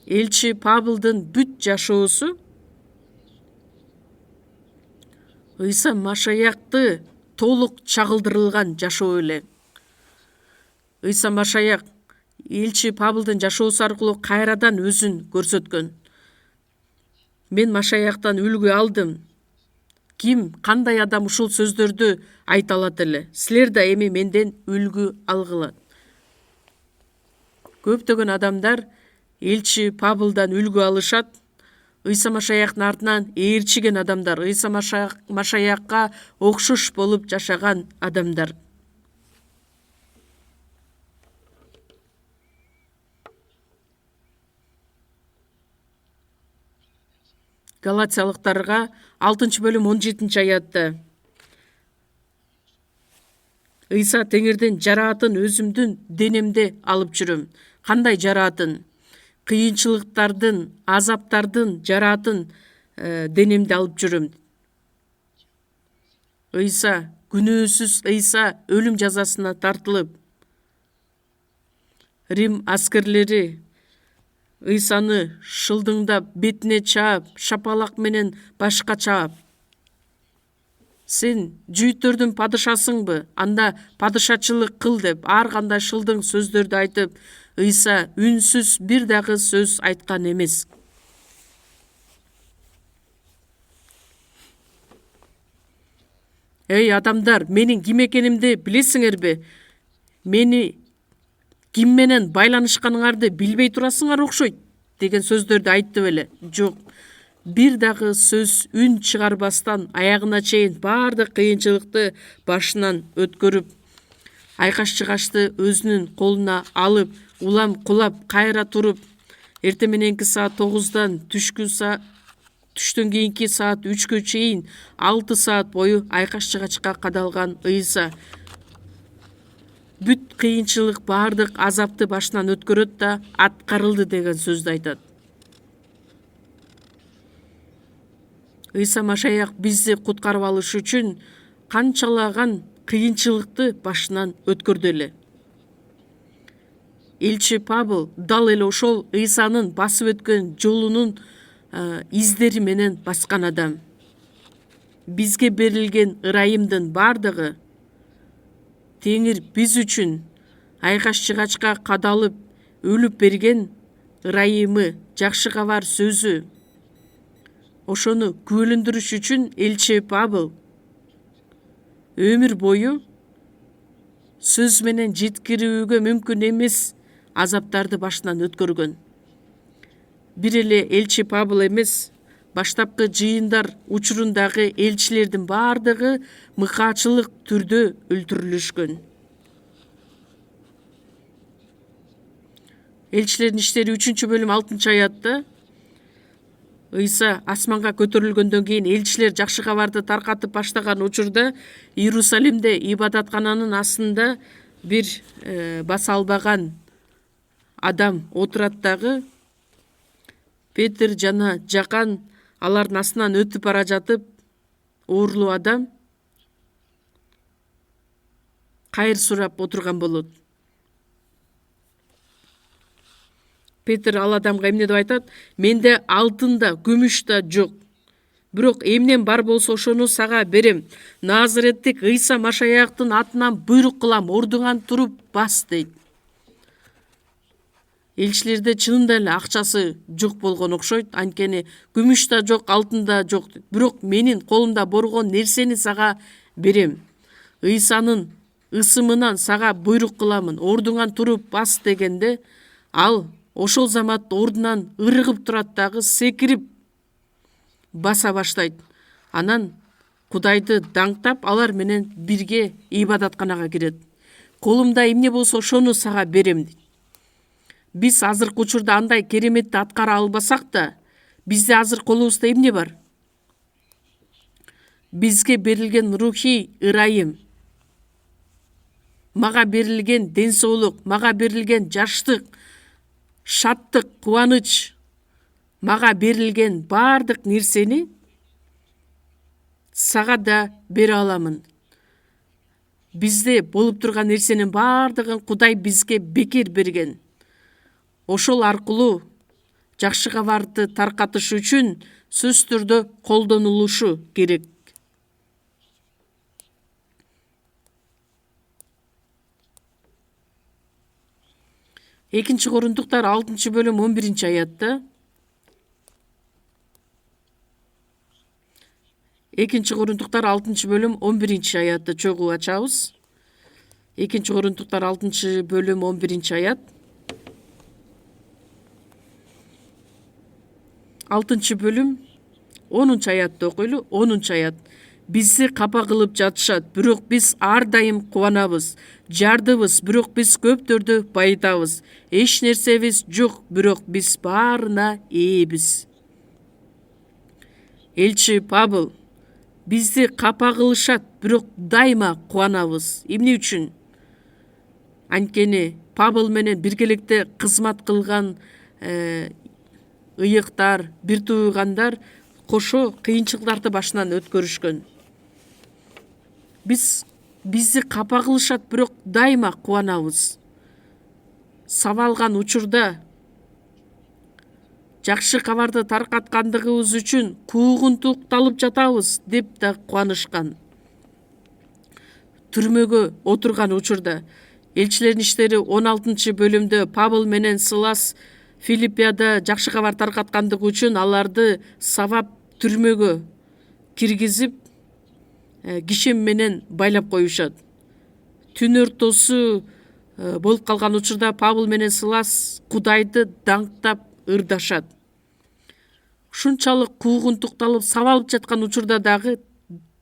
Элчи Павылдын бүт жашоосу Ыйса Машаякты толук чагылдырылган жашоо эле. Ыйса Машаяк Элчи Павылдын жашоосу аркылуу кайрадан өзүн көрсөткөн. Мен Машаяктан үлгү алдым. ким, кандай адам ушул сөздөрдү айта алат эле? Силер да эми менден үлгү алгыла. Көптөгөн адамдар элчи Павылдан үлгү алышат. Ыйса Машаяктын артынан ээрчиген адамдар, Ыйса Машаякка окшош болуп жашаган адамдар. Галатиялыктарга 6-бөлүм 17-аятта Ыйса теңирдин жараатын өзүмдүн денемде алып жүрөм. Кандай жараатын? Кыйынчылыктардын, азаптардын жараатын денемде алып жүрөм. Ыйса, күнөөсүз Ыйса өлүм жазасына тартылып, Рим аскерлери Ыйсаны шылдыңдап, бетине чаап, шапалак менен башка чаап, сен жүйүттөрдүн падышасыңбы? Анда падышачылык кыл деп ар кандай шылдың сөздөрдү айтып, Ыйса үнсүз бир дагы сөз айткан эмес. Эй адамдар, менин ким экенимди билесиңерби? Мени ким менен байланышканыңарды билбей турасыңар окшойт деген сөздөрдү айтты беле? Жок. Бир дагы сөз үн чыгарбастан аягына чейин баардык кыйынчылыкты башынан өткөрүп, айкаш-чыгашты өзүнүн колуна алып, улам кулап кайра туруп, эртең мененки саат 9-дан түштөн кийинки саат 3-кө чейин 6 саат бою айкаш-чыгачка кадалган Ыйса бүт кыйынчылык, баардык азапты башынан өткөрөт да аткарылды деген сөздү айтат. Ыйса Машаяк бизди куткарып алыш үчүн канчалаган кыйынчылыкты башынан өткөрдү эле. Элчи Павыл дал эле ошол Ыйсанын басып өткөн жолунун издери менен баскан адам. Бизге берилген ырайымдын бардыгы Теңир биз үчүн айкаш-чыгачка кадалып өлүп берген ырайымы, жакшы кабар сөзү. Ошону күбөлөндүрүш үчүн элчи Павыл өмүр бою сөз менен жеткирүүгө мүмкүн эмес азаптарды башынан өткөргөн. Бир эле элчи Павыл эмес, баштапкы жыйындар учурундагы элчилердин бардыгы мыкаачылык түрдө өлтүрүлүшкөн. Элчилердин иштери 3-бөлүм 6-аятта Ыйса асманга көтөрүлгөндөн кийин элчилер жакшы кабарды таркатып баштаган учурда Иерусалимде ибадаткананын астында бир баса албаган адам отурат дагы. Петр жана Жакан алардын астынан өтүп бара жатып, оорулуу адам кайыр сурап отурган болот. Петр ал адамга эмне деп айтат? Менде алтын да, күмүш да жок. Бирок эмнем бар болсо ошону сага берем. Назареттик Ыйса Машаяктын атынан буйрук кылам, ордуңан туруп бас дейт. Элчилерде чынында эле акчасы жок болгон окшойт, анткени күмүш да жок, алтын да жок. Бирок менин колумда боргон нерсени сага берем. Ыйсанын ысымынан сага буйрук кыламын, ордуңан туруп бас дегенде, ал ошол заматта ордунан ырыгып турат дагы, секирип баса баштайт. Анан Кудайды даңктап, алар менен бирге ибадатканага кирет. Колумда эмне болсо ошону сага берем дейт. Биз азыркы учурда андай кереметти аткара албасак да, бизде азыр колубузда эмне бар? Бизге берилген рухий ырайым, мага берилген ден соолук, мага берилген жаштык, шаттык, кубаныч, мага берилген баардык нерсени сага да бере аламын. Бизде болуп турган нерсенин баардыгын Кудай бизге бекер берген. Ошол аркылуу жакшы кабарды таркатыш үчүн сөз түрдө колдонулушу керек. Экинчи Корундуктар 6-бөлүм 11-аятта Экинчи Корунтуктар 6-бөлүм 11-аятты чогуу ачабыз. Экинчи Корунтуктар 6-бөлүм 11-аят. 6-бөлүм 10-аятты окуйлу. 10-аят. Бизди капа кылып жатышат, бирок биз ар дайым кубанабыз. Жардыбыз, бирок биз көптөрдү байытабыз. Эч нерсебиз жок, бирок биз баарына ээбиз. Элчи Павыл: бизди капа кылышат, бирок дайыма кубанабыз. Эмне үчүн? Анткени Павыл менен биргеликте кызмат кылган ыйыктар, бир туугандар кошо кыйынчылыктарды башынан өткөрүшкөн. Бизди капа кылышат, бирок дайыма кубанабыз. Сабалган учурда жакшы кабарды таркаткандыгыбыз үчүн куугунтукталып жатабыз деп да кубанышкан. Түрмөгө отурган учурда Элчилердин иштери 16-бөлүмдө Павыл менен Силас Филиппияда жакшы кабар таркаткандыгы үчүн аларды сабап түрмөгө киргизип, кишем менен байлап коюшат. Түн ортосу болуп калган учурда Павыл менен Силас Кудайды даңктап ырдашат. Ушунчалык куугунтукталып сабалып жаткан учурда дагы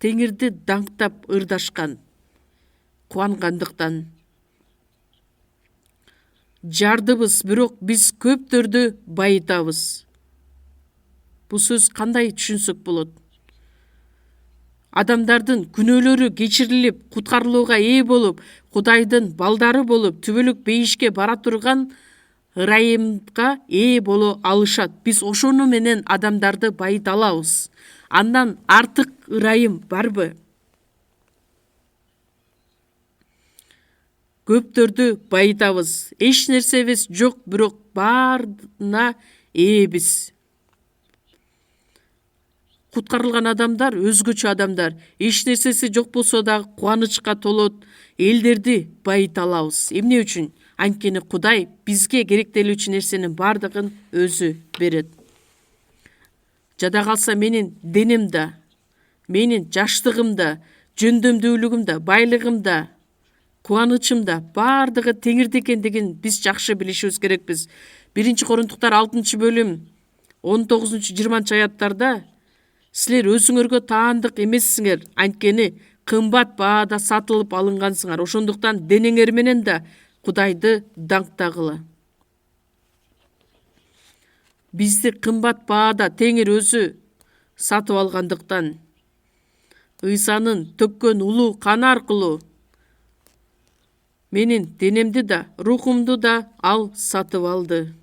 Теңирди даңктап ырдашкан. Кубангандыктан. Жардыбыз, бирок биз көптөрдү байытабыз. Бул сөз кандай түшүнсөк болот? Адамдардын күнөөлөрү кечирилип, куткарылууга ээ болуп, Кудайдын балдары болуп, түбөлүк бейишке бара турган ырайымга ээ боло алышат. Биз ошону менен адамдарды байыта алабыз. Андан артык ырайым барбы? Көптөрдү байытабыз. Эч нерсебиз жок, бирок баарына ээбиз. Куткарылган адамдар өзгөчө адамдар. Эч нерсеси жок болсо дагы кубанычка толот. Элдерди байыта алабыз. Эмне үчүн? Анткени Кудай бизге керектелүүчү нерсенин бардыгын өзү берет. Жада калса менин денем да, менин жаштыгым да, жөндөмдүүлүгүм да, байлыгым да, кубанычым да бардыгы Теңирди экендигин биз жакшы билишибиз керекпиз. 1 Корунтуктар 6-бөлүм 19-20 аяттарда силер өзүңөргө таандык эмессиңер, анткени кымбат баада сатылып алынгансыңар. Ошондуктан денеңер менен да Кудайды даңктагыла. Бизди кымбат баада Теңир өзү сатып алгандыктан, Ыйсанын төккөн улуу каны аркылуу менин денемди да, рухумду да ал сатып алды.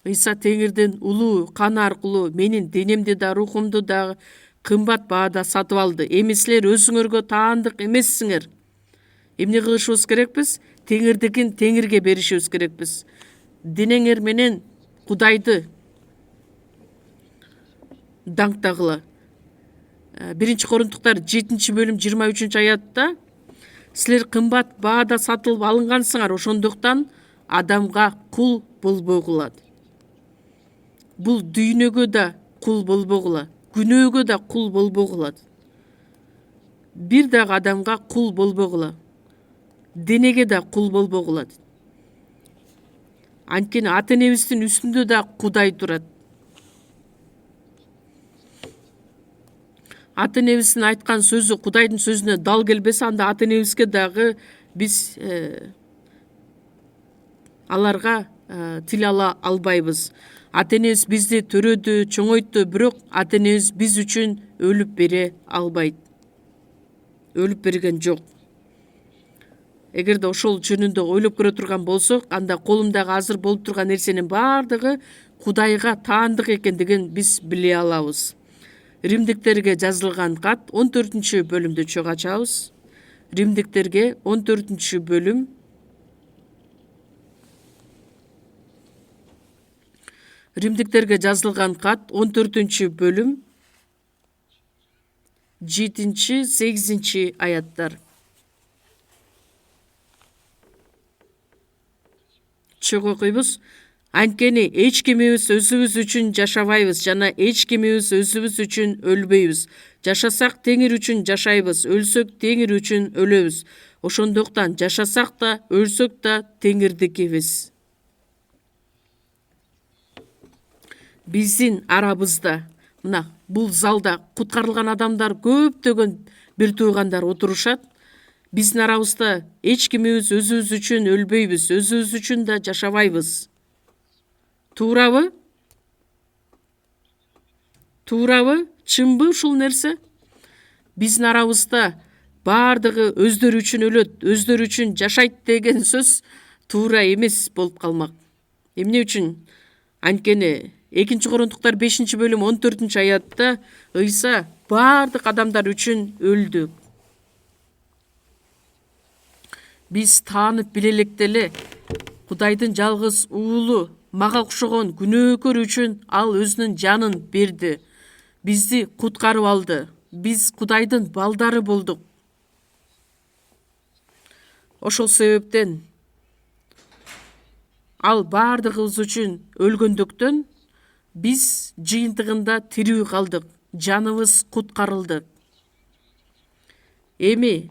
Ыйса Теңирдин улуу каны аркылуу менин денемди да, рухумду да кымбат баада сатып алды. Эми силер өзүңөргө таандык эмессиңер. Эмне кылышыбыз керекпиз? Теңирдигин Теңирге беришибиз керекпиз. Денеңер менен Кудайды даңктагыла. 1 Корунтуктар 7-бөлүм 23-аятта силер кымбат баада сатылып алынгансыңар, ошондуктан адамга кул болбогула. Бул дүйнөгө да кул болбогула, күнөөгө да кул болбогула. Бир дагы адамга кул болбогула. Денеге да кул болбогула. Анткени ата-энебиздин үстүндө да Кудай турат. Ата-энебиздин айткан сөзү Кудайдын сөзүнө дал келбесе, анда ата-энебизге дагы биз аларга тил ала албайбыз. Ата-энебиз бизди төрөдү, чоңойтту, бирок ата-энебиз биз үчүн өлүп бере албайт. Өлүп берген жок. Эгерде ошол жөнүндө ойлоп көрө турган болсок, анда колумдагы азыр болуп турган нерсенин бардыгы Кудайга таандык экендигин биз биле алабыз. Римдиктерге жазылган кат 14-бөлүмдү чогуу ачабыз. Римдиктерге 14-бөлүм 14-бөлүм 7-8 аяттар. Чогуу окуйбуз. Анткени эч кимибиз өзүбүз үчүн жашабайбыз жана эч кимибиз өзүбүз үчүн өлбөйбүз. Жашасак теңир үчүн жашайбыз, өлсөк теңир үчүн өлөбүз. Ошондуктан жашасак да, өлсөк да теңирдикибиз. Биздин арабызда, мына бул залда куткарылган адамдар көптөгөн бир туугандар отурушат. Биздин арабызда эч кимибиз өзүбүз үчүн өлбөйбүз, өзүбүз үчүн да жашабайбыз. Туурабы? Туурабы? Чынбы ушул нерсе? Биздин арабызда баардыгы өздөрү үчүн өлөт, өздөрү үчүн жашайт деген сөз туура эмес болуп калмак. Эмне үчүн? Анткени 2-Корунтуктар 5-бөлүм 14-аятта Ыйса баардык адамдар үчүн өлдү. Биз таанып биле электе эле Кудайдын жалгыз уулу мага окшогон күнөөкөр үчүн ал өзүнүн жанын берди. Бизди куткарып алды. Биз Кудайдын балдары болдук. Ошол себептен ал баардыгыбыз үчүн өлгөндүктөн биз жыйынтыгында тирүү калдык. Жаныбыз куткарылды. Эми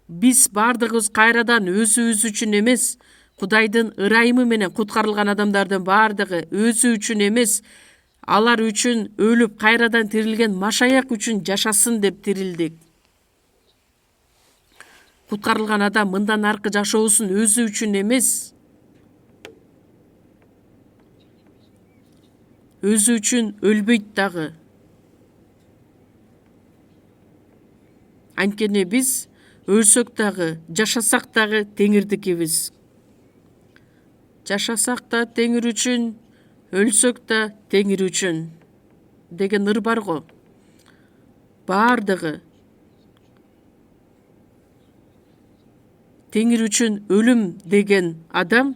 биз баардыгыбыз кайрадан өзүбүз үчүн эмес, Кудайдын ырайымы менен куткарылган адамдардын баардыгы өзү үчүн эмес, алар үчүн өлүп кайрадан тирилген Машаяк үчүн жашасын деп тирилдик. Куткарылган адам мындан аркы жашоосун өзү үчүн эмес, өзү үчүн өлбөйт дагы. Анткени биз өлсөк дагы, жашасак дагы теңирдикибиз. Жашасак да теңир үчүн, өлсөк да теңир үчүн деген ыр бар го. Баардыгы теңир үчүн өлүм деген адам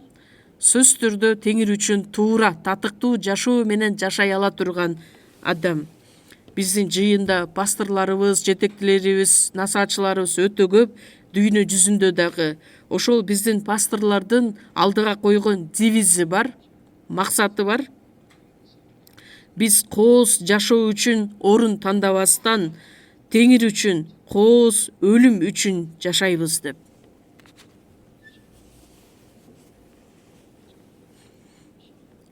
сөз түрдө теңир үчүн туура, татыктуу жашоо менен жашай ала турган адам. Биздин жыйында пасторларыбыз, жетектелерибиз, насаатчыларыбыз өтө көп дүйнө жүзүндө дагы. Ошол биздин пасторлордун алдыга койгон девизи бар, максаты бар. Биз кооз жашоо үчүн орун тандабастан, теңир үчүн, кооз өлүм үчүн жашайбыз деп.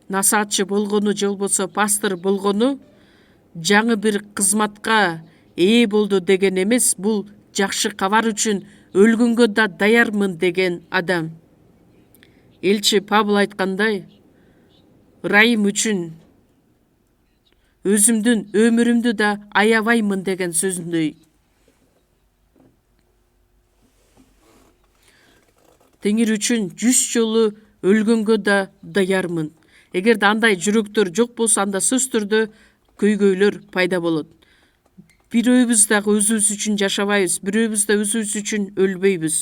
Насаатчы болгону же болбосо пастор болгону жаңы бир кызматка ээ болду деген эмес, бул жакшы кабар үчүн өлгөнгө да даярмын деген адам. Элчи Павыл айткандай, ырайым үчүн өзүмдүн өмүрүмдү да аябаймын деген сөзүндөй. Теңир үчүн 100 жолу өлгөнгө да даярмын. Эгерде андай жүрөктөр жок болсо, анда сөз түрдө көйгөйлөр пайда болот. Бирөөбүз дагы өзүбүз үчүн жашабайбыз, бирөөбүз да өзүбүз үчүн өлбөйбүз.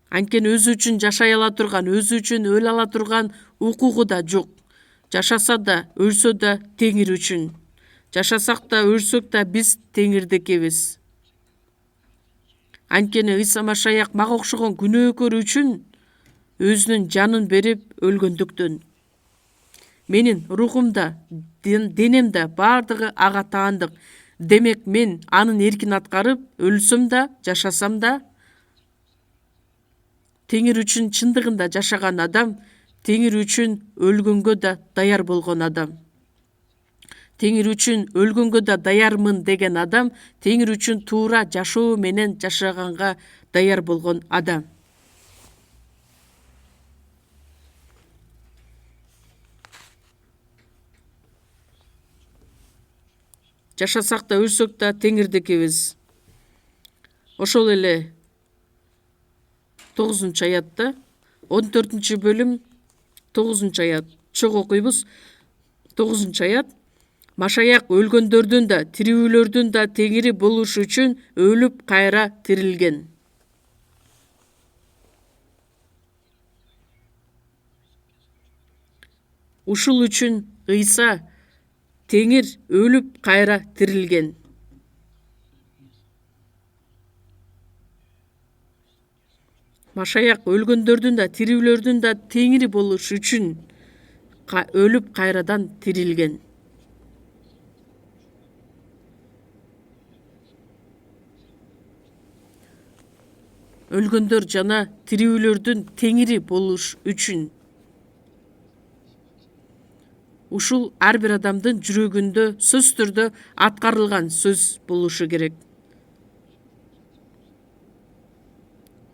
Анткени өзү үчүн жашай ала турган, өзү үчүн өлө ала турган укугу да жок. Жашаса да, өлсө да теңир үчүн. Жашасак да, өлсөк да биз теңирдикибиз. Анткени Ыйса Машаяк мага окшогон күнөөкөр үчүн өзүнүн жанын берип өлгөндүктөн. Менин рухумда, денемде баардыгы ага таандык. Демек мен анын эркин аткарып, өлсөм да, жашасам да, теңир үчүн чындыгында жашаган адам, теңир үчүн өлгөнгө да даяр болгон адам. Теңир үчүн өлгөнгө да даярмын деген адам, теңир үчүн туура жашоо менен жашаганга даяр болгон адам. Жашасак да, өлсөк да теңирдикибиз. Ошол эле 9-аятта, 14-бөлүм 9-аят. Чоң окуйбуз. 9-аят. Машаяк өлгөндөрдүн да, тирүүлөрдүн да теңири болуш үчүн өлүп кайра тирилген. Ушул үчүн Ыйса теңир өлүп кайра тирилген. Машаяк өлгөндөрдүн да тирүүлөрдүн да теңири болуш үчүн өлүп кайрадан тирилген. Өлгөндөр жана тирүүлөрдүн теңири болуш үчүн. Ушул ар бир адамдын жүрөгүндө сөзсүз түрдө аткарылган сөз болушу керек.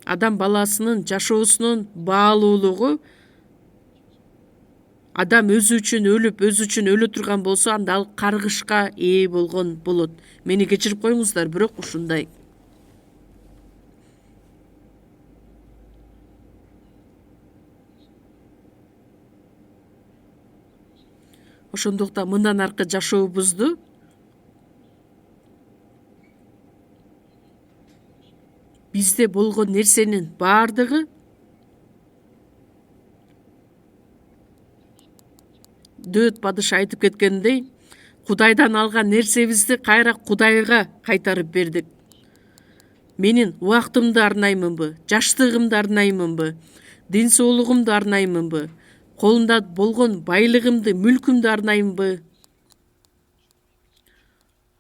Адам баласынын жашоосунун баалуулугу адам өзү үчүн өлүп, өзү үчүн өлө турган болсо, анда ал каргышка ээ болгон болот. Мени кечирип коюңуздар, бирок ушундай. Ошондуктан мындан аркы жашообузду бизде болгон нерсенин баардыгы Дөөт падыша айтып кеткендей, Кудайдан алган нерсебизди кайра Кудайга кайтарып бердик. Менин убактымды арнаймынбы, жаштыгымды арнаймынбы, ден соолугумду арнаймынбы, колумда болгон байлыгымды, мүлкүмдү арнаймынбы?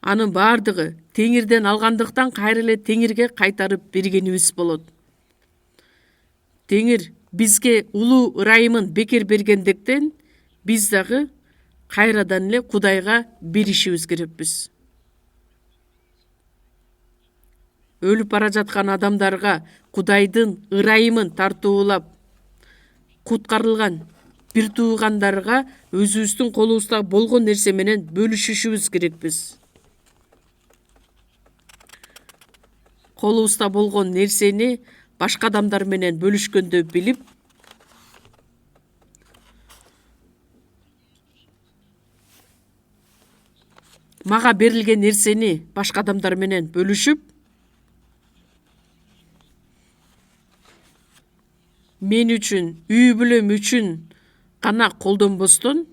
Анын баардыгы Теңирден алгандыктан кайра эле Теңирге кайтарып бергенибиз болот. Теңир бизге улуу ырайымын бекер бергендиктен, биз дагы кайрадан эле Кудайга беришибиз керекпиз. Өлүп бара жаткан адамдарга Кудайдын ырайымын тартуулап, куткарылган бир туугандарга өзүбүздүн колубузда болгон нерсе менен бөлүшүшүбүз керекпиз. Колубузда болгон нерсени башка адамдар менен бөлүшкөндө билип, мага берилген нерсени башка адамдар менен бөлүшүп, мен үчүн, үй бүлөм үчүн гана колдонбостон,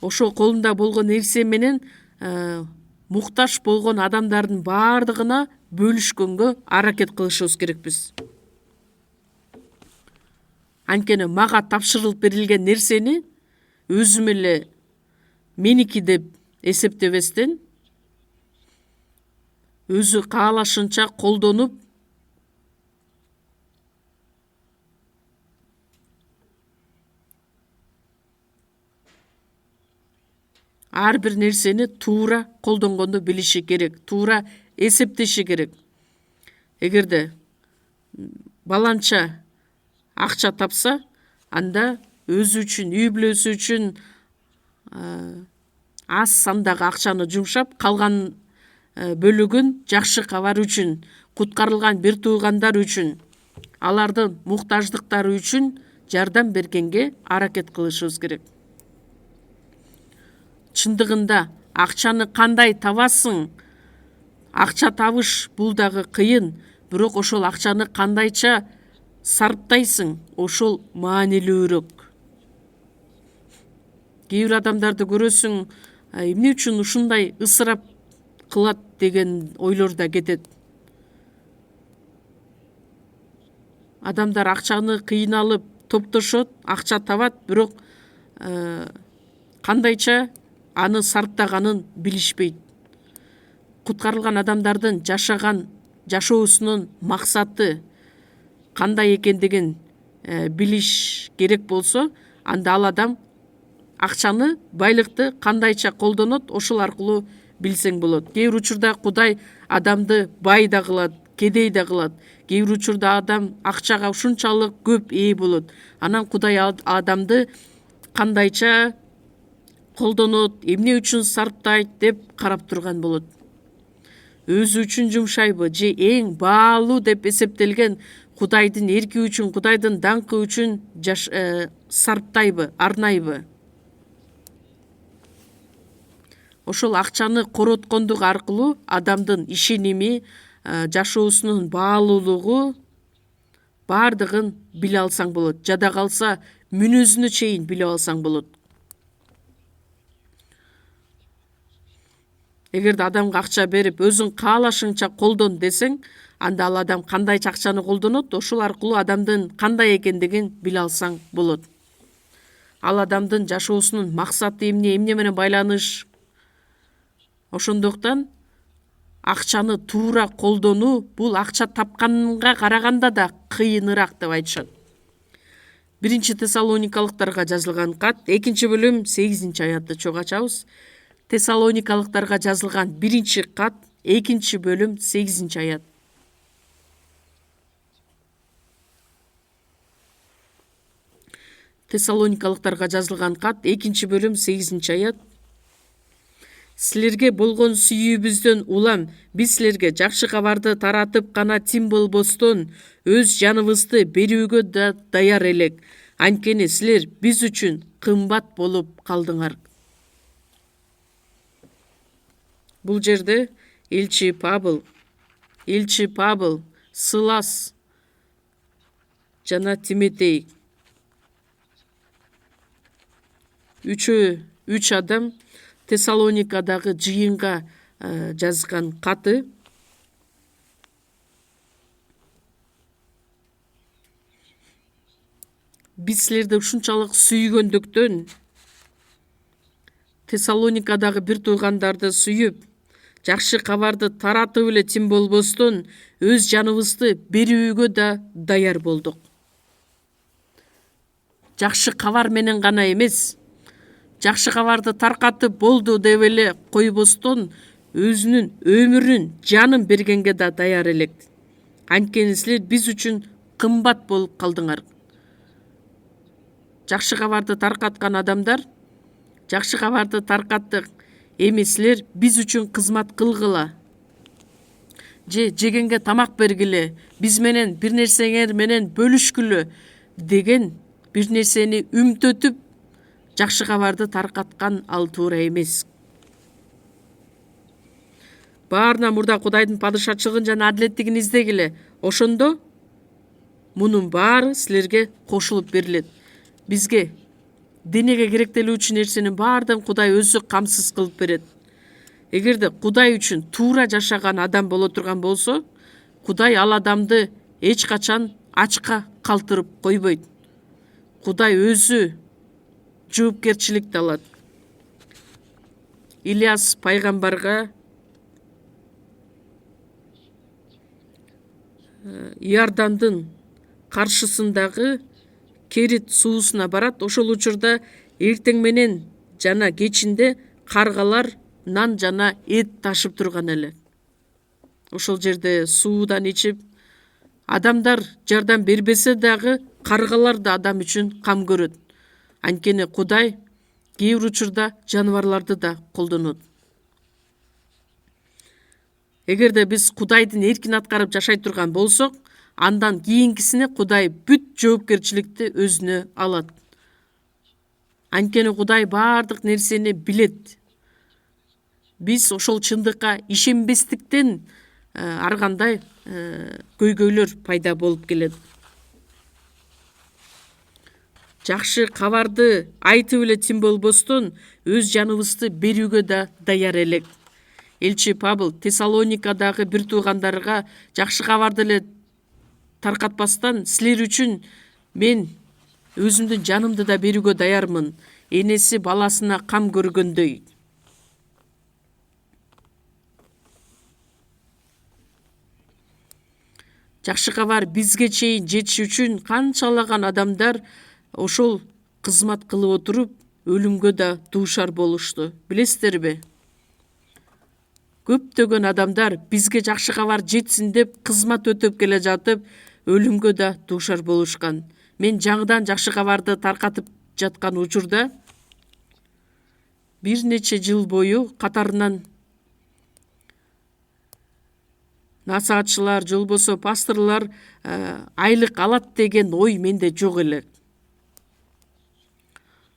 ошол колумда болгон нерсе менен муктаж болгон адамдардын баардыгына бөлүшкөнгө аракет кылышыбыз керекпиз. Анткени мага тапшырылып берилген нерсени өзүм эле меники деп эсептебестен, өзү каалашынча колдонуп, ар бир нерсени туура колдонгонду билиши керек, туура эсептеши керек. Эгерде баланча акча тапса, анда өзү үчүн, үй бүлөсү үчүн аз сандагы акчаны жумшап, калган бөлүгүн жакшы кабар үчүн, куткарылган бир туугандар үчүн, алардын муктаждыктары үчүн жардам бергенге аракет кылышыбыз керек. Чындыгында акчаны кандай табасың? Акча табыш бул дагы кыйын, бирок ошол акчаны кандайча сарптайсың, ошол маанилүүрөөк. Кээ бир адамдарды көрөсүң, эмне үчүн ушундай ысырап кылат деген ойлор да кетет. Адамдар акчаны кыйналып топтошот, акча табат, бирок кандайча аны сарптаганын билишпейт. Куткарылган адамдардын жашаган жашоосунун максаты кандай экендигин билиш керек болсо, анда ал адам акчаны, байлыкты кандайча колдонот, ошол аркылуу билсең болот. Кээ бир учурда Кудай адамды бай да кылат, кедей да кылат. Кээ бир учурда адам акчага ушунчалык көп ээ болот. Анан Кудай адамды кандайча колдонот, эмне үчүн сарптайт деп карап турган болот. Өзү үчүн жумшайбы же эң баалуу деп эсептелген Кудайдын эрки үчүн, Кудайдын даңкы үчүн сарптайбы, арнайбы? Ошол акчаны короткондугу аркылуу адамдын ишеними, жашоосунун баалуулугу баардыгын биле алсаң болот. Жада калса мүнөзүнө чейин биле алсаң болот. Эгерде адамга акча берип өзүң каалашыңча колдон десең, анда ал адам кандай акчаны колдонот, ошол аркылуу адамдын кандай экендигин биле алсаң болот. Ал адамдын жашоосунун максаты эмне менен байланыш. Ошондуктан акчаны туура колдонуу бул акча тапканга караганда да кыйыныраак деп айтышат. 1 Тессалоникалыктарга жазылган кат 2 бөлүм 8 аятты чогуу ачабыз. Тессалоникалыктарга жазылган 1 кат 2 бөлүм 8 аят. Тессалоникалыктарга жазылган кат 2 бөлүм 8 аят. Силерге болгон сүйүүбүздөн улам биз силерге жакшы кабарды таратып гана тим болбостон өз жаныбызды берүүгө да даяр элек. Анткени силер биз үчүн кымбат болуп калдыңар. Бул жерде элчи Павыл, Силас жана Тимотей үч адам Тессалоникадагы жыйынга жазган каты. Биз силерди ушунчалык сүйгөндүктөн Тессалоникадагы бир туугандарды сүйүп, жакшы кабарды таратып эле тим болбостон өз жаныбызды берүүгө да даяр болдук. Жакшы кабар менен гана эмес, жакшы кабарды таркатып болду деп эле койбостон өзүнүн өмүрүн, жанын бергенге да даяр элек. Анткени силер биз үчүн кымбат болуп калдыңар. Жакшы кабарды таркаткан адамдар, жакшы кабарды таркаттык, эми силер биз үчүн кызмат кылгыла. Жегенге тамак бергиле, биз менен бир нерсеңер менен бөлүшкүлө деген бир нерсени үмүттөтүп, жакшы кабарды таркаткан ал туура эмес. Баарынан мурда Кудайдын падышачылыгын жана адилеттигин издегиле. Ошондо мунун баары силерге кошулуп берилет. Бизге денеге керектелүүчү нерсенин баардыгын Кудай өзү камсыз кылып берет. Эгерде Кудай үчүн туура жашаган адам боло турган болсо, Кудай ал адамды эч качан ачка калтырып койбойт. Кудай өзү жоопкерчиликти алат. Ильяс пайгамбарга Иордандын каршысындагы Керит суусуна барат. Ошол учурда эртең менен жана кечинде каргалар нан жана эт ташып турган эле. Ошол жерде суудан ичип, адамдар жардам бербесе дагы каргалар да адам үчүн кам көрөт. Анткени Кудай кээ бир учурда жаныбарларды да колдонот. Эгерде биз Кудайдын эркин аткарып жашай турган болсок, андан кийинкисине Кудай бүт жоопкерчиликти өзүнө алат. Анткени Кудай баардык нерсени билет. Биз ошол чындыкка ишенбестиктен ар кандай көйгөйлөр пайда болуп келет. Жакшы кабарды айтып эле тим болбостон өз жаныбызды берүүгө да даяр элек. Элчи Павыл Тессалоникадагы бир туугандарга жакшы кабарды эле таркатпастан, силер үчүн мен өзүмдүн жанымды да берүүгө даярмын, энеси баласына кам көргөндөй. Жакшы кабар бизге чейин жетиш үчүн канчалаган адамдар ошол кызмат кылып отуруп, өлүмгө да дуушар болушту. Билесиздерби? Көптөгөн адамдар бизге жакшы кабар жетсин деп кызмат өтөп келе жатып, өлүмгө да дуушар болушкан. Мен жаңыдан жакшы кабарды таркатып жаткан учурда бир нече жыл бою катарынан насаатчылар, же болбосо пасторлар айлык алат деген ой менде жок эле.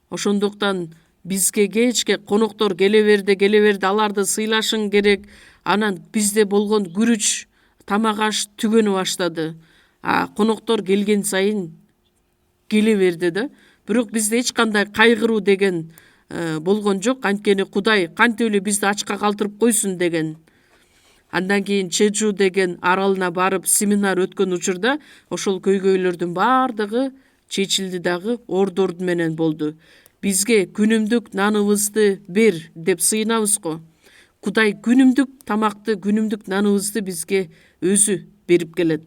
Ошондуктан бизге кечке коноктор келе берди, аларды сыйлашың керек. Анан бизде болгон күрүч, тамак аш түгөнү баштады. Коноктор келген сайын келе берди да. Бирок бизде эч кандай кайгыруу деген болгон жок. Анткени Кудай кантип эле бизди ачка калтырып койсун деген. Андан кийин Чежу деген аралына барып семинар өткөн учурда ошол көйгөйлөрдүн баардыгы чечилди дагы ордорду менен болду. Бизге күнүмдүк наныбызды бер деп сыйынабыз го. Кудай күнүмдүк тамакты, күнүмдүк наныбызды бизге өзү берип келет.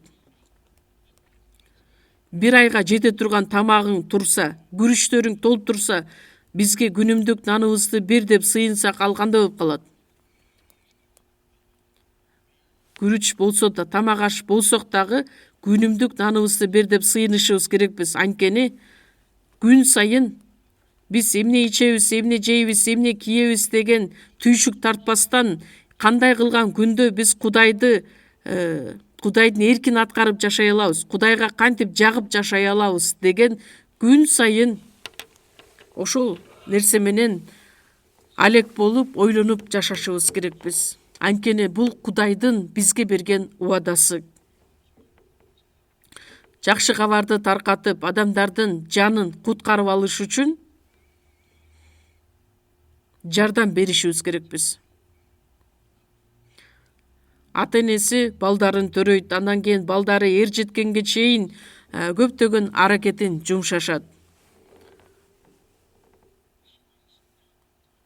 Бир айга жете турган тамагың турса, күрүчтөрүң толуп турса, бизге күнүмдүк наныбызды бер деп сыйынсак ал кандай болуп калат? Күрүч болсо да, тамак аш болсок дагы күнүмдүк наныбызды бер деп сыйынышыбыз керекпиз. Анткени күн сайын биз эмне ичебиз, эмне жейбиз, эмне кийебиз деген түйшүк тартпастан кандай кылган күндө биз Кудайдын эркин аткарып жашай алабыз, Кудайга кантип жагып жашай алабыз деген күн сайын ошол нерсе менен алек болуп, ойлонуп жашашыбыз керекпиз. Анткени бул Кудайдын бизге берген убадасы. Жакшы кабарды таркатып, адамдардын жанын куткарып алыш үчүн жардам беришибиз керекпиз. Ата энеси балдарын төрөйт, андан кийин балдары эр жеткенге чейин көптөгөн аракетин жумшашат.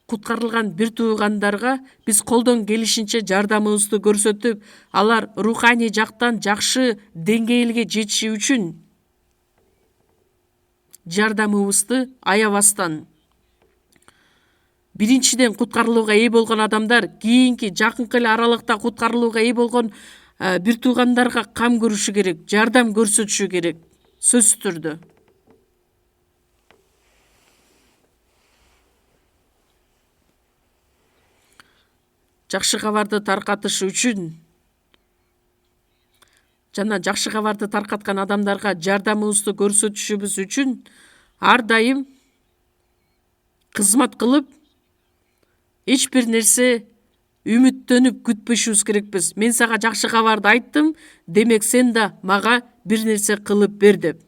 Куткарылган бир туугандарга биз колдон келишинче жардамыбызды көрсөтүп, алар руханий жактан жакшы деңгээлге жетиши үчүн жардамыбызды аябастан. Биринчиден куткарылууга ээ болгон адамдар кийинки жакынкы эле аралыкта куткарылууга ээ болгон бир туугандарга кам көрүшү керек, жардам көрсөтүшү керек, сөзсүз түрдө. Жакшы кабарды таркатыш үчүн жана жакшы кабарды таркаткан адамдарга жардамыбызды көрсөтүшүбүз үчүн ар дайым кызмат кылып, эч бир нерсе үмүттөнүп күтпөшүбүз керекпиз. Мен сага жакшы кабарды айттым, демек сен да мага бир нерсе кылып бер деп.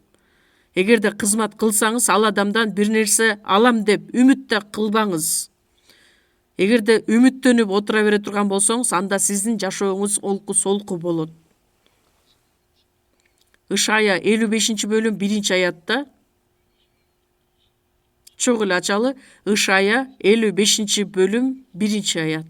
Эгерде кызмат кылсаңыз, ал адамдан бир нерсе алам деп үмүт да кылбаңыз. Эгерде үмүттөнүп отура бере турган болсоңуз, анда сиздин жашооңуз олку-солку болот. Ышая 55-бөлүм 1-аятта чоң эле ачалы. Ышая 55-бөлүм 1-аят.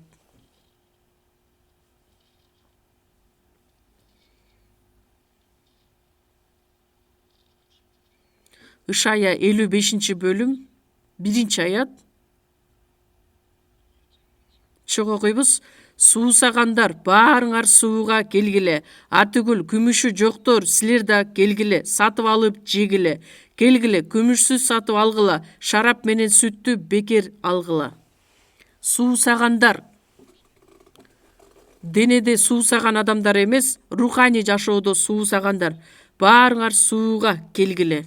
Ышая 55-бөлүм 1-аят. Чоң окуйбуз. Суусагандар, баарыңар сууга келгиле. Атүгүл күмүшү жоктор, силер да келгиле. Сатып алып жегиле. Келгиле, күмүшсүз сатып алгыла. Шарап менен сүттү бекер алгыла. Суусагандар. Денеде суусаган адамдар эмес, руханий жашоодо суусагандар. Баарыңар сууга келгиле.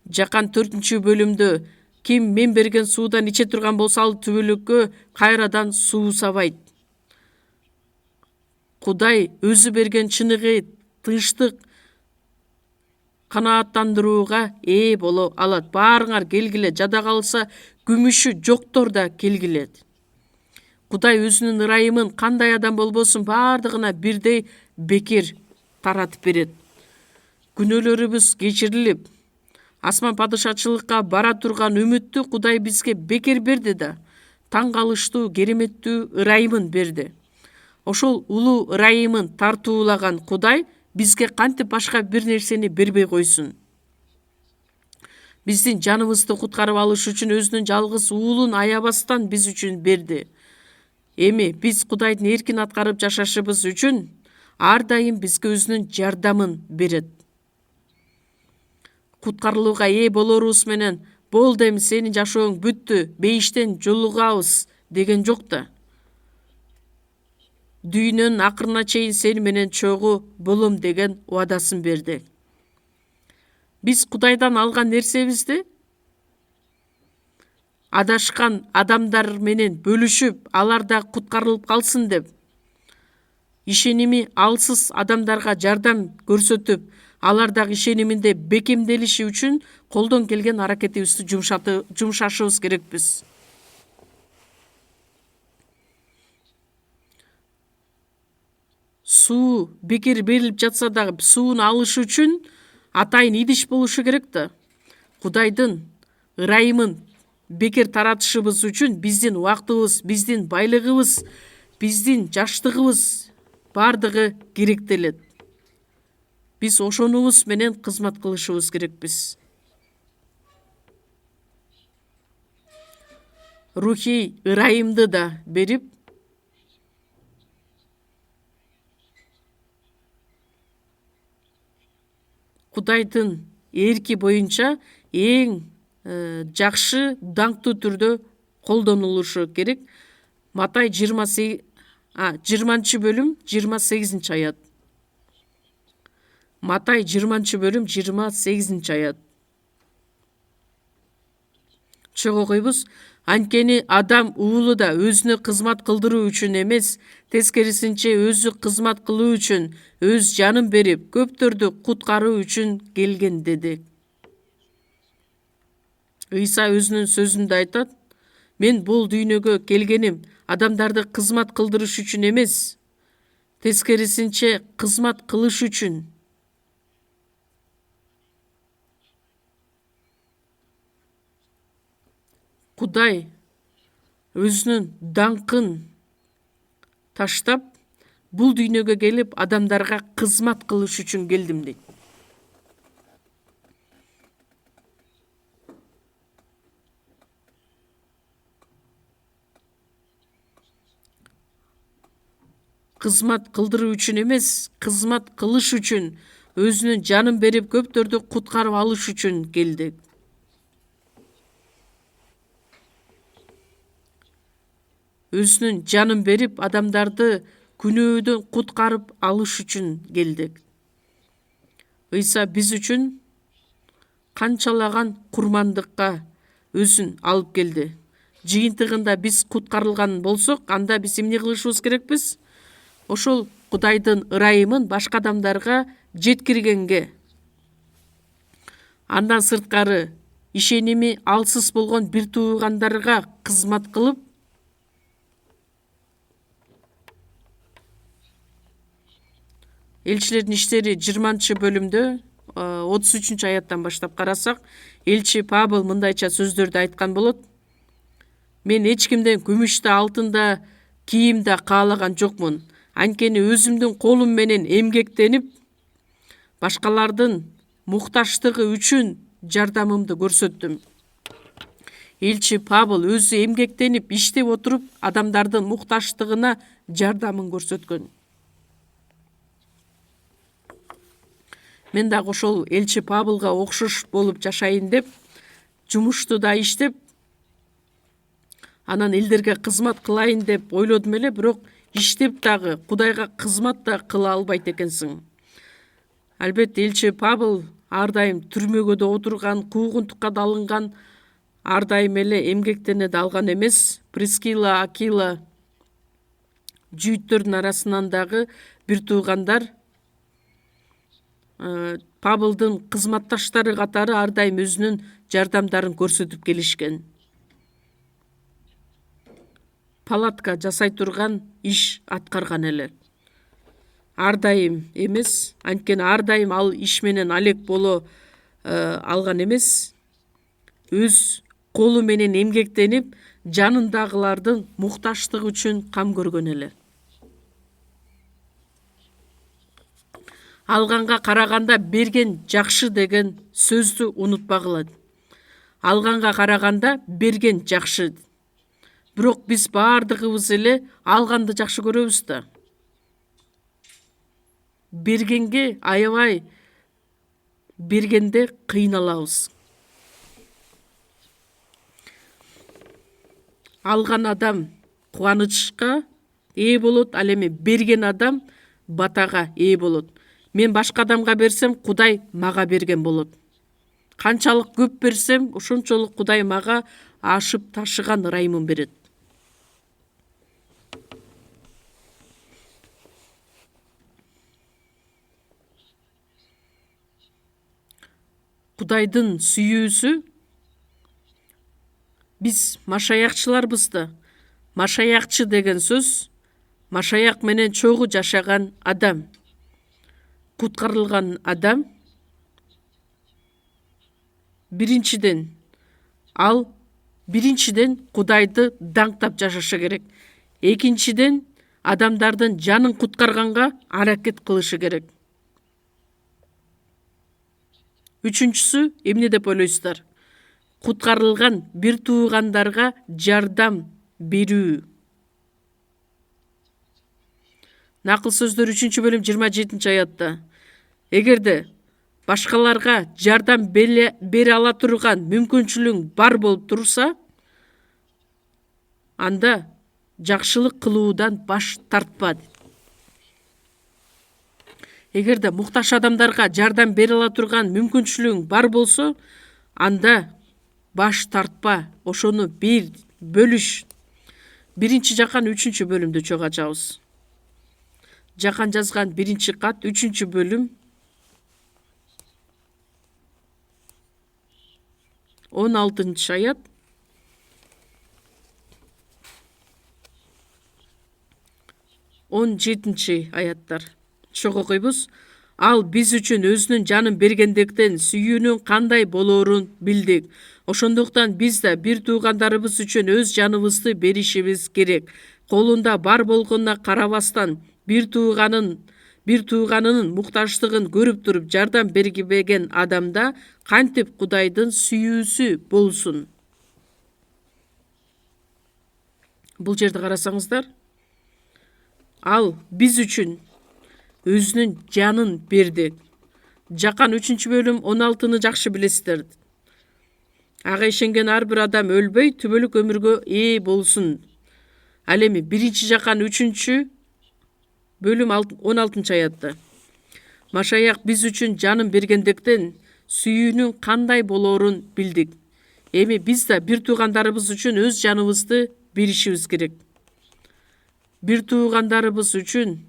Жакан 4-бөлүмдө ким мен берген суудан иче турган болсо, ал түбөлүккө кайрадан суусабайт. Кудай өзү берген чыныгы тынчтык канааттандырууга ээ боло алат. Баарыңар келгиле, жада калса күмүшү жоктор да келгиле. Кудай өзүнүн ырайымын кандай адам болбосун баардыгына бирдей бекер таратып берет. Күнөөлөрүбүз кечирилип, асман падышачылыкка бара турган үмүттү Кудай бизге бекер берди да, таң калыштуу, кереметтүү ырайымын берди. Ошол улуу ырайымын тартуулаган Кудай бизге кантип башка бир нерсени бербей койсун? Биздин жаныбызды куткарып алыш үчүн өзүнүн жалгыз уулун аябастан биз үчүн берди. Эми биз Кудайдын эркин аткарып жашашыбыз үчүн ар дайым бизге өзүнүн жардамын берет. Куткарылууга ээ болорубуз менен болду, эми сенин жашооң бүттү, бейиштен жолугабыз деген жок да. Дүйнөнүн акырына чейин сени менен чогуу болом деген убадасын берди. Биз Кудайдан алган нерсебизди адашкан адамдар менен бөлүшүп, алар да куткарылып калсын деп, ишеними алсыз адамдарга жардам көрсөтүп, алар дагы ишениминде бекемделиши үчүн колдон келген аракетибизди жумшашыбыз керекпиз. Суу бекер берилип жатса дагы сууну алыш үчүн атайын идиш болушу керек да. Кудайдын ырайымын бекер таратышыбыз үчүн биздин убактыбыз, биздин байлыгыбыз, биздин жаштыгыбыз бардыгы керектелет. Биз ошонубуз менен кызмат кылышыбыз керекпиз. Рухий ырайымды да берип, Кудайдын эрки боюнча эң жакшы, даңктуу түрдө колдонулушу керек. Матай 20-бөлүм 28-аят. Матай 20-бөлүм 28-аят. Чогуу койбуз. Анткени адам уулу да өзүнө кызмат кылдыруу үчүн эмес, тескерисинче өзү кызмат кылуу үчүн өз жанын берип, көптөрдү куткаруу үчүн келген деди. Ыйса өзүнүн сөзүндө айтат: "Мен бул дүйнөгө келгеним адамдарды кызмат кылдырыш үчүн эмес, тескерисинче кызмат кылыш үчүн." Кудай өзүнүн даңкын таштап, бул дүйнөгө келип адамдарга кызмат кылыш үчүн келдим дейт. Кызмат кылдыруу үчүн эмес, кызмат кылыш үчүн, өзүнүн жанын берип көптөрдү куткарып алыш үчүн келди. Өзүнүн жанын берип адамдарды күнөөдөн куткарып алыш үчүн келди. Ыйса биз үчүн канчалаган курмандыкка өзүн алып келди. Жыйынтыгында биз куткарылган болсок, анда биз эмне кылышыбыз керекпиз? Ошол Кудайдын ырайымын башка адамдарга жеткиргенге, андан сырткары ишеними алсыз болгон бир туугандарга кызмат кылып, Элчилердин иштери 20-бөлүмдө 33-аяттан баштап карасак, элчи Павыл мындайча сөздөрдү айткан болот: "Мен эч кимден күмүштө, алтында, кийимде каалаган жокмун. Анткени өзүмдүн колум менен эмгектенип, башкалардын мукташтыгы үчүн жардамымды көрсөттүм." Элчи Павыл өзү эмгектенип, иштеп отуруп, адамдардын мукташтыгына жардамын көрсөткөн. Мен дагы ошол элчи Павылга окшош болуп жашайын деп, жумушту да иштеп, анан элдерге кызмат кылайын деп ойлодум эле, бирок иштеп дагы Кудайга кызмат да кыла албайт экенсиң. Албетте элчи Павыл ар дайым түрмөгө да отурган, куугунтукка да алынган, ар дайым эле эмгектене да алган эмес. Прискила, Акила жүйүттөрдүн арасынан дагы бир туугандар Павылдын кызматташтары катары ар дайым өзүнүн жардамдарын көрсөтүп келишкен. Палатка жасай турган иш аткарган эле. Ар дайым эмес, анткени ар дайым ал иш менен алек боло алган эмес, өз колу менен эмгектенип, жанындагылардын мукташтыгы үчүн кам көргөн эле. Алганга караганда берген жакшы деген сөздү унутпагыла. Алганга караганда берген жакшы. Бирок биз бардыгыбыз эле алганды жакшы көрөбүз да. Бергенге аябай бергенде кыйналабыз. Алган адам кубанычка ээ болот, ал эми берген адам батага ээ болот. Мен башка адамга берсем, Кудай мага берген болот. Канчалык көп берсем, ошончолук Кудай мага ашып ташыган ырайымын берет. Кудайдын сүйүүсү биз машаякчыларбыз да. Машаякчы деген сөз машаяк менен чогуу жашаган адам, куткарылган адам. Биринчиден Кудайды даңктап жашашы керек. Экинчиден адамдардын жанын куткарганга аракет кылышы керек. Үчүнчүсү эмне деп ойлойсуздар? Куткарылган бир туугандарга жардам берүү. Накыл сөздөр 3-бөлүм 27-аятта. Эгерде башкаларга жардам бере ала турган мүмкүнчүлүгүң бар болуп турса, анда жакшылык кылуудан баш тартпа. Эгерде муктаж адамдарга жардам бере ала турган мүмкүнчүлүгүң бар болсо, анда баш тартпа, ошону бир бөлүш. 1-Жакан 3-бөлүмдү чогуу ачабыз. Жакан жазган 1-кат 3-бөлүм 16-аят. Он 7-аяттар. Чогуу окуйбуз. Ал биз үчүн өзүнүн жанын бергендиктен сүйүүнүн кандай болоорун билдик. Ошондуктан биз да бир туугандарыбыз үчүн өз жаныбызды беришибиз керек. Колунда бар болгонуна карабастан, бир тууганынын муктаждыгын көрүп туруп жардам бергибеген адамда кантип Кудайдын сүйүүсү болсун. Бул жерди карасаңыздар, ал биз үчүн өзүнүн жанын берди. Жакан 3-бөлүм 16-ны жакшы билесиздер. Ага ишенген ар бир адам өлбөй, түбөлүк өмүргө ээ болсун. Ал эми 1-Жакан 3-бөлүм 16-аятта. Машаяк биз үчүн жанын бергендиктен сүйүүнүн кандай болоорун билдик. Эми биз да бир туугандарыбыз үчүн өз жаныбызды беришибиз керек. Бир туугандарыбыз үчүн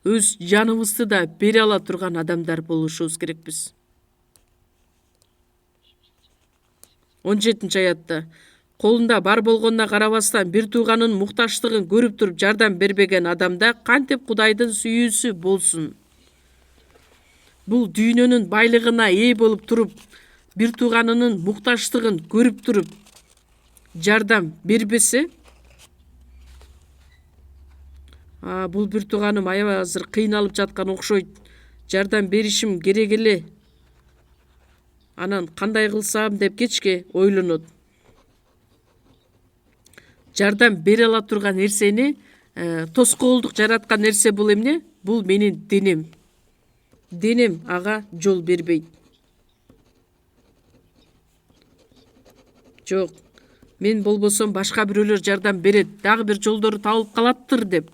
өз жаныбызды да бере ала турган адамдар болушубуз керекпиз. 17-аятта. Колунда бар болгонуна карабастан бир тууганын муктаждыгын көрүп туруп жардам бербеген адамда кантип Кудайдын сүйүүсү болсун. Бул дүйнөнүн байлыгына ээ болуп туруп, бир тууганынын муктаждыгын көрүп туруп жардам бербесе, бул бир тууганым аябай азыр кыйналып жаткан окшойт. Жардам беришим керек эле. Анан кандай кылсам деп кечке ойлонот. Жардам бере ала турган нерсени тоскоолдук жараткан нерсе бул эмне? Бул менин денем. Денем ага жол бербейт. Жок, мен болбосом башка бирөөлөр жардам берет, дагы бир жолдору табылып калаттыр деп.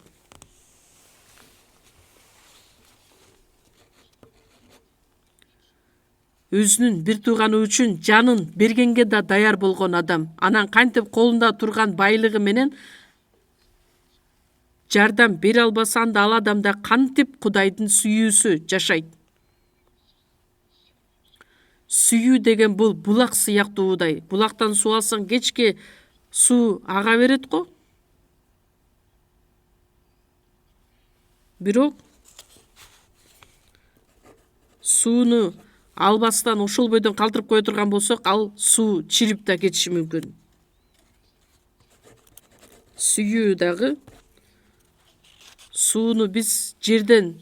Өзүнүн бир тууганы үчүн жанын бергенге да даяр болгон адам, анан кантип колунда турган байлыгы менен жардам бере албаса, анда ал адамда кантип Кудайдын сүйүүсү жашайт. Сүйүү деген бул булак сыяктуудай. Булактан суу алсаң, кечке суу ага берет го. Бирок сууну албастан ошол бойдон калтырып кое турган болсок, ал суу чирип да кетиши мүмкүн. Сүйүү дагы сууну биз жерден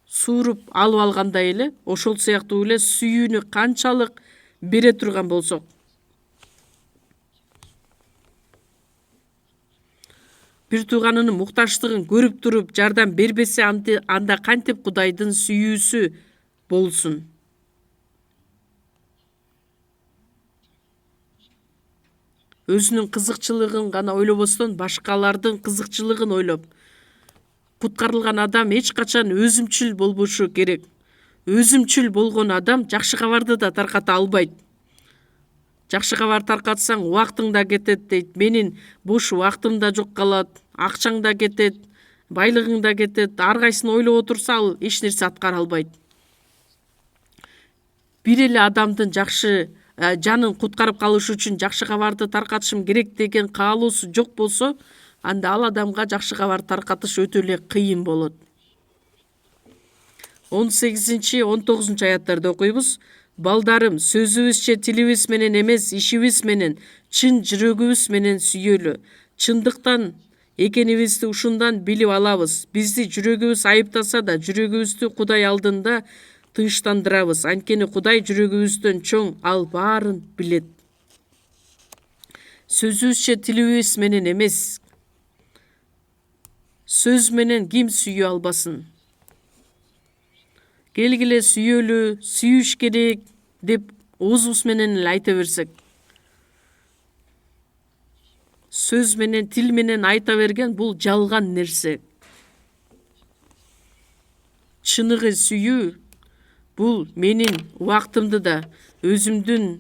сууруп алып алгандай эле, ошол сыяктуу эле сүйүүнү канчалык бере турган болсок, бир тууганынын муктаждыгын көрүп туруп жардам бербесе, анда кантип Кудайдын сүйүүсү болсун. Өзүнүн кызыкчылыгын гана ойлобостон, башкалардын кызыкчылыгын ойлоп, куткарылган адам эч качан өзүмчүл болбошу керек. Өзүмчүл болгон адам жакшы кабарды да тарката албайт. Жакшы кабар таркатсаң, убактың да кетет дейт. Менин бош убактым да жок калат, акчаң да кетет. байлыгың да кетет, ар кайсын ойлоп отурса ал эч нерсе аткара албайт. Бир эле адамдын жакшы жанын куткарып калыш үчүн жакшы кабарды таркатышым керек деген каалоосу жок болсо, анда ал адамга жакшы кабар таркатыш өтө эле кыйын болот. 18-19 аяттарда окуйбуз. Балдарым, сөзүбүз же тилибиз менен эмес, ишибиз менен, чын жүрөгүбүз менен сүйөлү. Чындыктан экенибизди ушундан билип алабыз. Бизди жүрөгүбүз айыптаса да, жүрөгүбүздү Кудай алдында тынчтандырабыз. Анткени Кудай жүрөгүбүздөн чоң, ал баарын билет. Сөзүбүз же тилибиз менен эмес. Сөз менен ким сүйө албасын? Келгиле сүйөлү, сүйүш керек деп оозубуз менен эле айта берсек. Сөз менен, тил менен айта берген бул жалган нерсе. Чыныгы сүйүү бул менин убактымды да, өзүмдүн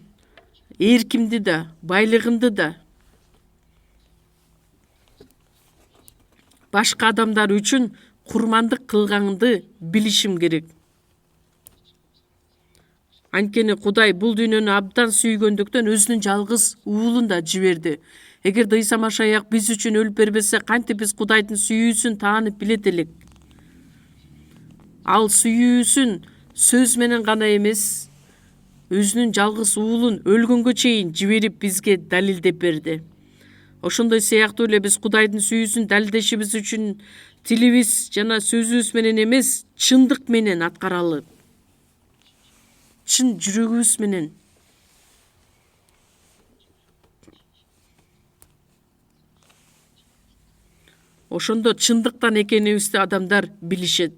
эркимди да, байлыгымды да башка адамдар үчүн курмандык кылганды билишим керек. Анткени Кудай бул дүйнөнү абдан сүйгөндүктөн өзүнүн жалгыз уулун да жиберди. Эгерде Ыйса Машаяк биз үчүн өлүп бербесе, кантип биз Кудайдын сүйүүсүн таанып билет элек? Ал сүйүүсүн сөз менен гана эмес, өзүнүн жалгыз уулун өлгөнгө чейин жиберип бизге далилдеп берди. Ошондой сыяктуу эле биз Кудайдын сүйүүсүн далилдешибиз үчүн тилибиз жана сөзүбүз менен эмес, чындык менен аткаралы. Чын жүрөгүбүз менен. Ошондо чындыктан экенибизди адамдар билишет.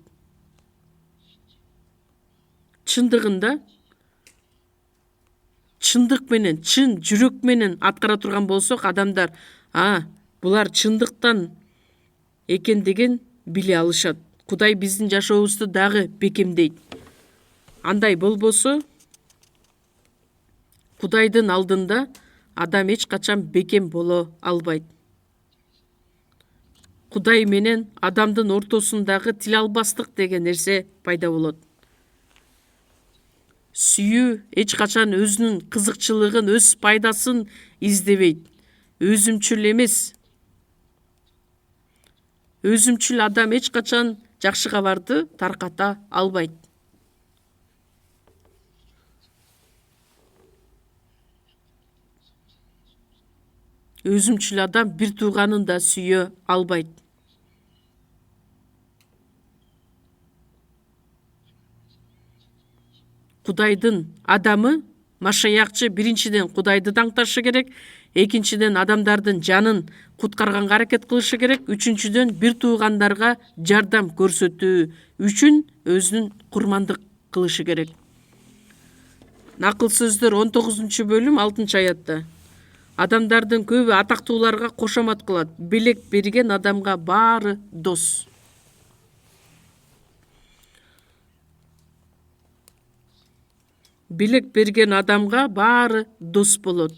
Чындыгында чындык менен, чын жүрөк менен аткара турган болсок, адамдар, булар чындыктан экендигин биле алышат. Кудай биздин жашообузду дагы бекемдейт. Андай болбосо, Кудайдын алдында адам эч качан бекем боло албайт. Кудай менен адамдын ортосундагы тил албастык деген нерсе пайда болот. Сүйүү эч качан өзүнүн кызыкчылыгын, өз пайдасын издебейт. Өзүмчүл эмес. Өзүмчүл адам эч качан жакшы кабарды тарката албайт. Өзүмчүл адам бир тууганын да сүйө албайт. Кудайдын адамы, Машаякчы биринчиден Кудайды таңташы керек, экинчиден адамдардын жанын куткарганга аракет кылышы керек, үчүнчүдөн бир туугандарга жардам көрсөтүү үчүн өзүнүн курмандык кылышы керек. Накыл сөздөр 19 бөлүм 6 аятта. Адамдардын көбү атактууларга кошомат кылат, белек берген адамга баары дос. Белек берген адамга баары дос болот.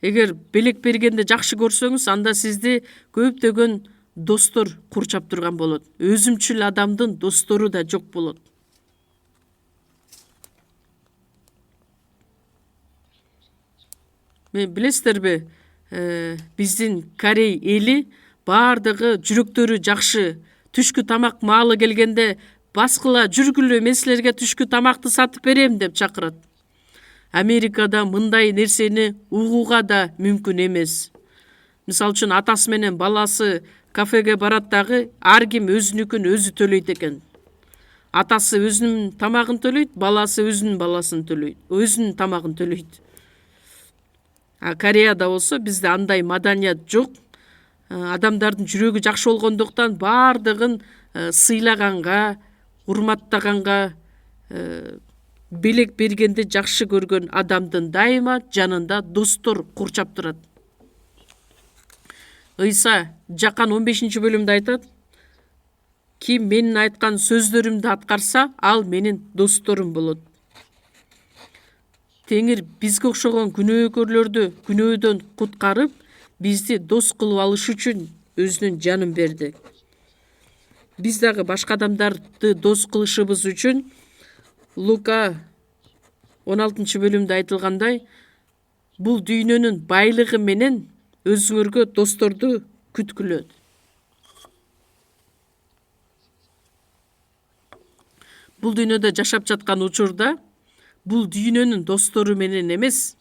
Эгер белек бергенди жакшы көрсөңүз, анда сизди көптөгөн достор курчап турган болот. Өзүмчүл адамдын достору да жок болот. Мен билесиздерби, биздин Корей эли баардыгы жүрөктөрү жакшы. Түшкү тамак маалы келгенде баскыла жүргүлө, мен силерге түшкү тамакты сатып берем деп чакырат. Америкада мындай нерсени угууга да мүмкүн эмес. Мисалы үчүн атасы менен баласы кафеге барат дагы, ар ким өзүнүкүн өзү төлөйт экен. Атасы өзүнүн тамагын төлөйт, баласы өзүнүн баласын төлөйт, өзүнүн тамагын төлөйт. Кореяда болсо бизде андай маданият жок. Адамдардын жүрөгү жакшы болгондуктан баардыгын сыйлаганга, урматтаганга, белек бергенди жакшы көргөн адамдын дайыма жанында достор курчап турат. Ыйса Жакан 15 бөлүмдө айтат: ким менин айткан сөздөрүмдү аткарса, ал менин досторум болот. Теңир бизге окшогон күнөөкөрлөрдү күнөөдөн куткарып, бизди дос кылып алыш үчүн өзүнүн жанын берди. Биз дагы башка адамдарды дос кылышыбыз үчүн Лука 16-бөлүмдө айтылгандай, бул дүйнөнүн байлыгы менен өзүңөргө досторду күткүлөт. Бул дүйнөдө жашап жаткан учурда бул дүйнөнүн достору менен эмес,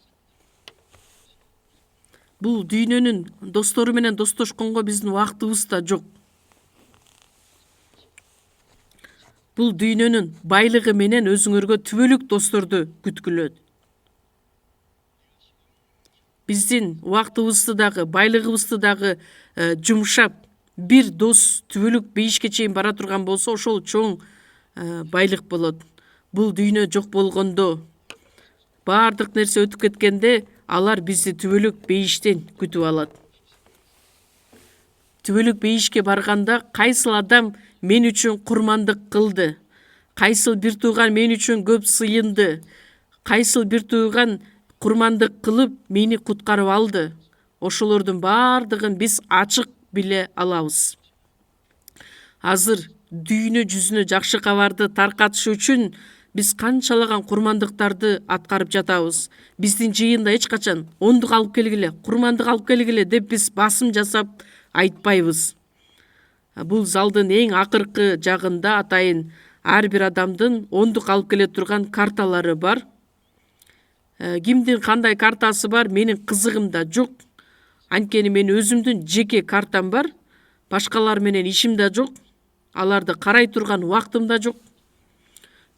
бул дүйнөнүн достору менен достошконго биздин убактыбыз да жок. Бул дүйнөнүн байлыгы менен өзүңөргө түбөлүк досторду күткүлөт. Биздин убактыбызды дагы, байлыгыбызды дагы жумшап, бир дос түбөлүк бейишке чейин бара турган болсо, ошол чоң байлык болот. Бул дүйнө жок болгондо, баардык нерсе өтүп кеткенде, алар бизди түбөлүк бейиштен күтүп алат. Түбөлүк бейишке барганда кайсыл адам мен үчүн курмандык кылды, кайсыл бир тууган мен үчүн көп сыйынды, кайсыл бир тууган курмандык кылып мени куткарып алды, ошолордун баардыгын биз ачык биле алабыз. Азыр дүйнө жүзүнө жакшы кабарды таркатыш үчүн биз канчалаган курмандыктарды аткарып жатабыз. Биздин жыйында эч качан ондук алып келгиле, курмандык алып келгиле деп биз басым жасап айтпайбыз. Бул залдын эң акыркы жагында атайын ар бир адамдын ондук алып келе турган карталары бар. Кимдин кандай картасы бар, менин кызыгым да жок. Анткени мен өзүмдүн жеке картам бар, башкалар менен ишим да жок. Аларды карай турган убактым да жок.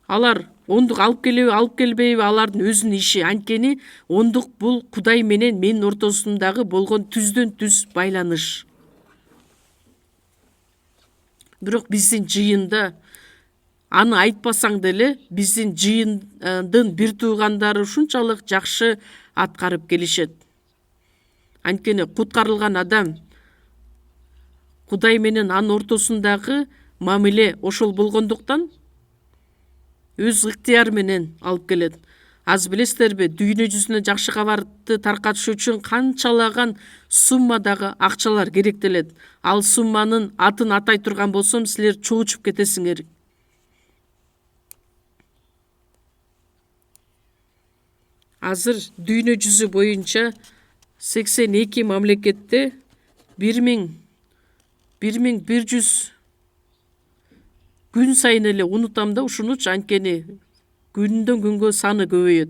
Алар ондук алып келеби, алып келбейби, алардын өзүнүн иши. Анткени ондук бул Кудай менен менин ортосундагы болгон түздөн түз байланыш. Бирок биздин жыйында аны айтпасаң деле, биздин жыйындын бир туугандары ушунчалык жакшы аткарып келишет. Анткени куткарылган адам Кудай менен анын ортосундагы мамиле ошол болгондуктан өз ыктыяры менен алып келет. Аз билесиздерби, дүйнө жүзүнө жакшы кабарды таркатыш үчүн канчалаган суммадагы акчалар керектелет. Ал сумманын атын атай турган болсом, силер чоочуп кетесиңер. Азыр дүйнө жүзү боюнча 82 мамлекетте 1100 күн сайын эле унутам да ушунучу, анткени күндөн күнгө саны көбөйөт.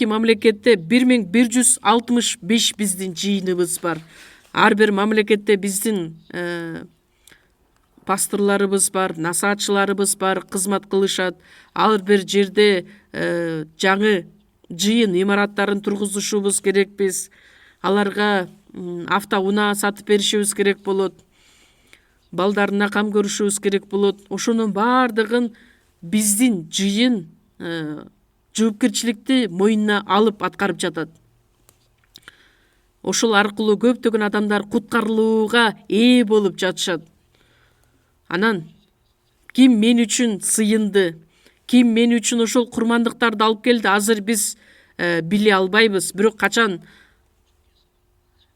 мамлекетте 1165 биздин жыйыныбыз бар. Ар бир мамлекетте биздин пасторларыбыз бар, насаатчыларыбыз бар, кызмат кылышат. Ар бир жерде жаңы жыйын имараттарын тургузушубуз керекпиз. Аларга автоунаа сатып беришибиз керек болот. Балдарына кам көрүшүбүз керек болот. Ошонун баардыгын биздин жыйын жоопкерчиликти мойнуна алып аткарып жатат. Ошол аркылуу көптөгөн адамдар куткарылууга ээ болуп жатышат. Анан ким мен үчүн сыйынды, ким мен үчүн ошол курмандыктарды алып келди, азыр биз биле албайбыз. Бирок качан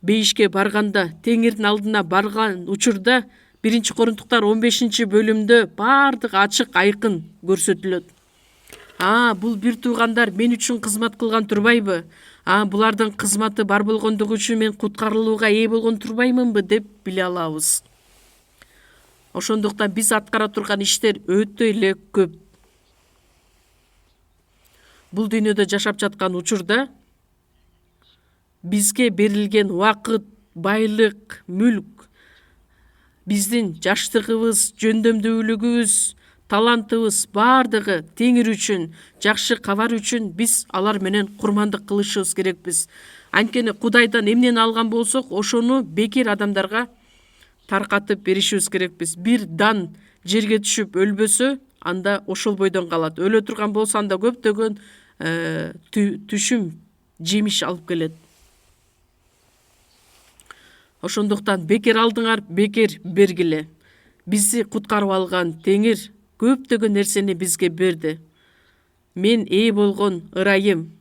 бейишке барганда, Теңирдин алдына барган учурда 1-Корунтуктар 15-бөлүмдө баардык ачык айкын көрсөтүлөт. Бул бир туугандар мен үчүн кызмат кылган турбайбы? Булардын кызматы бар болгондугу үчүн мен куткарылууга ээ болгон турбаймынбы деп биле алабыз. Ошондуктан биз аткара турган иштер өтө эле көп. Бул дүйнөдө жашап жаткан учурда бизге берилген убакыт, байлык, мүлк, биздин жаштыгыбыз, жөндөмдүүлүгүбүз, талантыбыз баардыгы Теңир үчүн, жакшы кабар үчүн биз алар менен курмандык кылышыбыз керекпиз. Анткени Кудайдан эмнени алган болсок, ошону бекер адамдарга таркатып беришибиз керекпиз. Бир дан жерге түшүп өлбөсө, анда ошол бойдон калат. Өлө турган болсо, анда көптөгөн түшүм жемиш алып келет. Ошондуктан бекер алдыңар, бекер бергиле. Бизди куткарып алган Теңир көптөгөн нерсени бизге берди. Мен ээ болгон ырайым.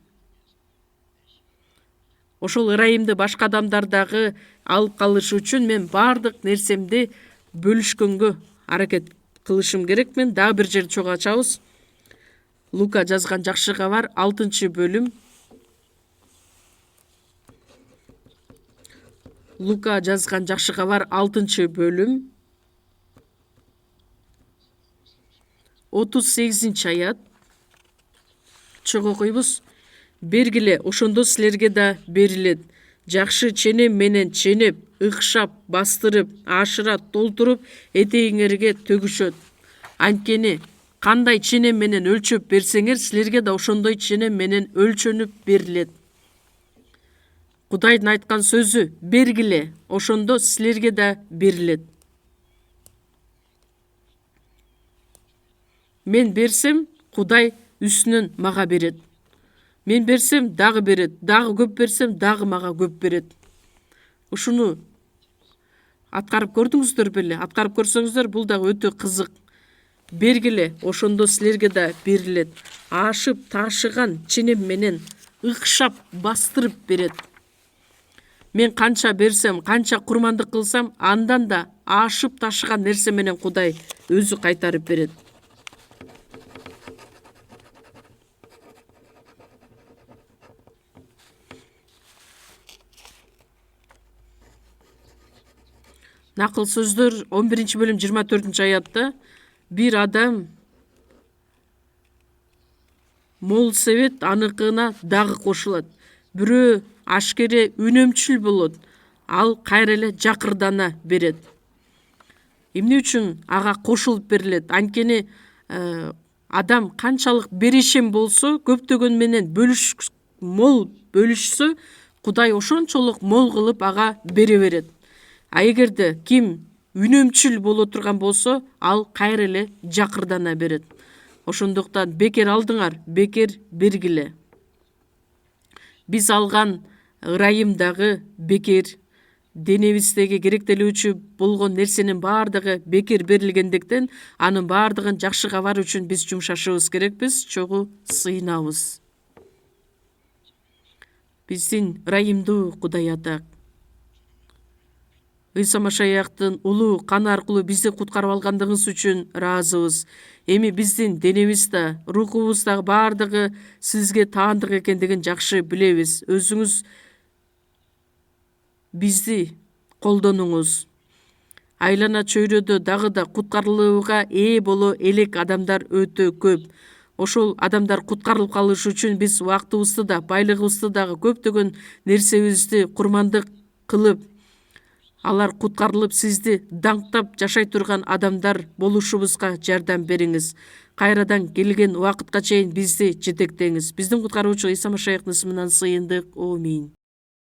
Ошол ырайымды башка адамдар дагы алып калышы үчүн мен баардык нерсемди бөлүшкөнгө аракет кылышым керек. Мен дагы бир жерди чогуу ачабыз. Лука жазган жакшы кабар 6-бөлүм. Лука жазган жакшы кабар 6-бөлүм. 38-аят. Чогуу окуйбуз. Бергиле, ошондо силерге да берилет. Жакшы ченем менен ченеп, ыкшап, бастырып, ашыра толтуруп этегиңерге төгүшөт. Анткени кандай ченем менен өлчөп берсеңер, силерге да ошондой ченем менен өлчөнүп берилет. Кудайдын айткан сөзү: бергиле, ошондо силерге да берилет. Мен берсем, Кудай үстүнөн мага берет. Мен берсем, дагы берет. Дагы көп берсем, дагы мага көп берет. Ушуну аткарып көрдүңүздөр беле? Аткарып көрсөңүздөр, бул дагы өтө кызык. Бергиле, ошондо силерге да берилет. Ашып ташыган ченем менен ыкшап бастырып берет. Мен канча берсем, канча курмандык кылсам, андан да ашып ташыган нерсе менен Кудай өзү кайтарып берет. Накыл сөздөр 11-бөлүм 24-аятта бир адам мол себет аныкына дагы кошулат. Бирөө ашкере үнөмчүл болот, ал кайра эле жакырдана берет. Эмне үчүн ага кошулуп берилет? Анткени адам канчалык беришем болсо, көптөгөн менен мол бөлүшсө, Кудай ошончолук мол кылып ага бере берет. А эгерде ким үнөмчүл боло турган болсо, ал кайра эле жакырдана берет. Ошондуктан бекер алдыңар, бекер бергиле. Биз алган ырайым дагы бекер, денебиздеги керектелүүчү болгон нерсенин баардыгы бекер берилгендиктен, анын баардыгын жакшы кабар үчүн биз жумшашыбыз керекпиз, чогуу сыйынабыз. Биздин ырайымдуу Кудай Ата, Ыйса Машаяктын улуу каны аркылуу бизди куткарып алгандыгыңыз үчүн ыраазыбыз. Эми биздин денебиз да, рухубуз да баардыгы сизге таандык экендигин жакшы билебиз. Өзүңүз бизди колдонуңуз. Айлана чөйрөдө дагы да куткарылууга ээ боло элек адамдар өтө көп. Ошол адамдар куткарылып калышы үчүн биз убактыбызды да, байлыгыбызды дагы көптөгөн нерсебизди курмандык кылып, алар куткарылып сизди даңктап жашай турган адамдар болушубузга жардам бериңиз. Кайрадан келген убакытка чейин бизди жетектеңиз. Биздин куткаруучу Ыйса Машаяктын исминен сыйындык. Аминь.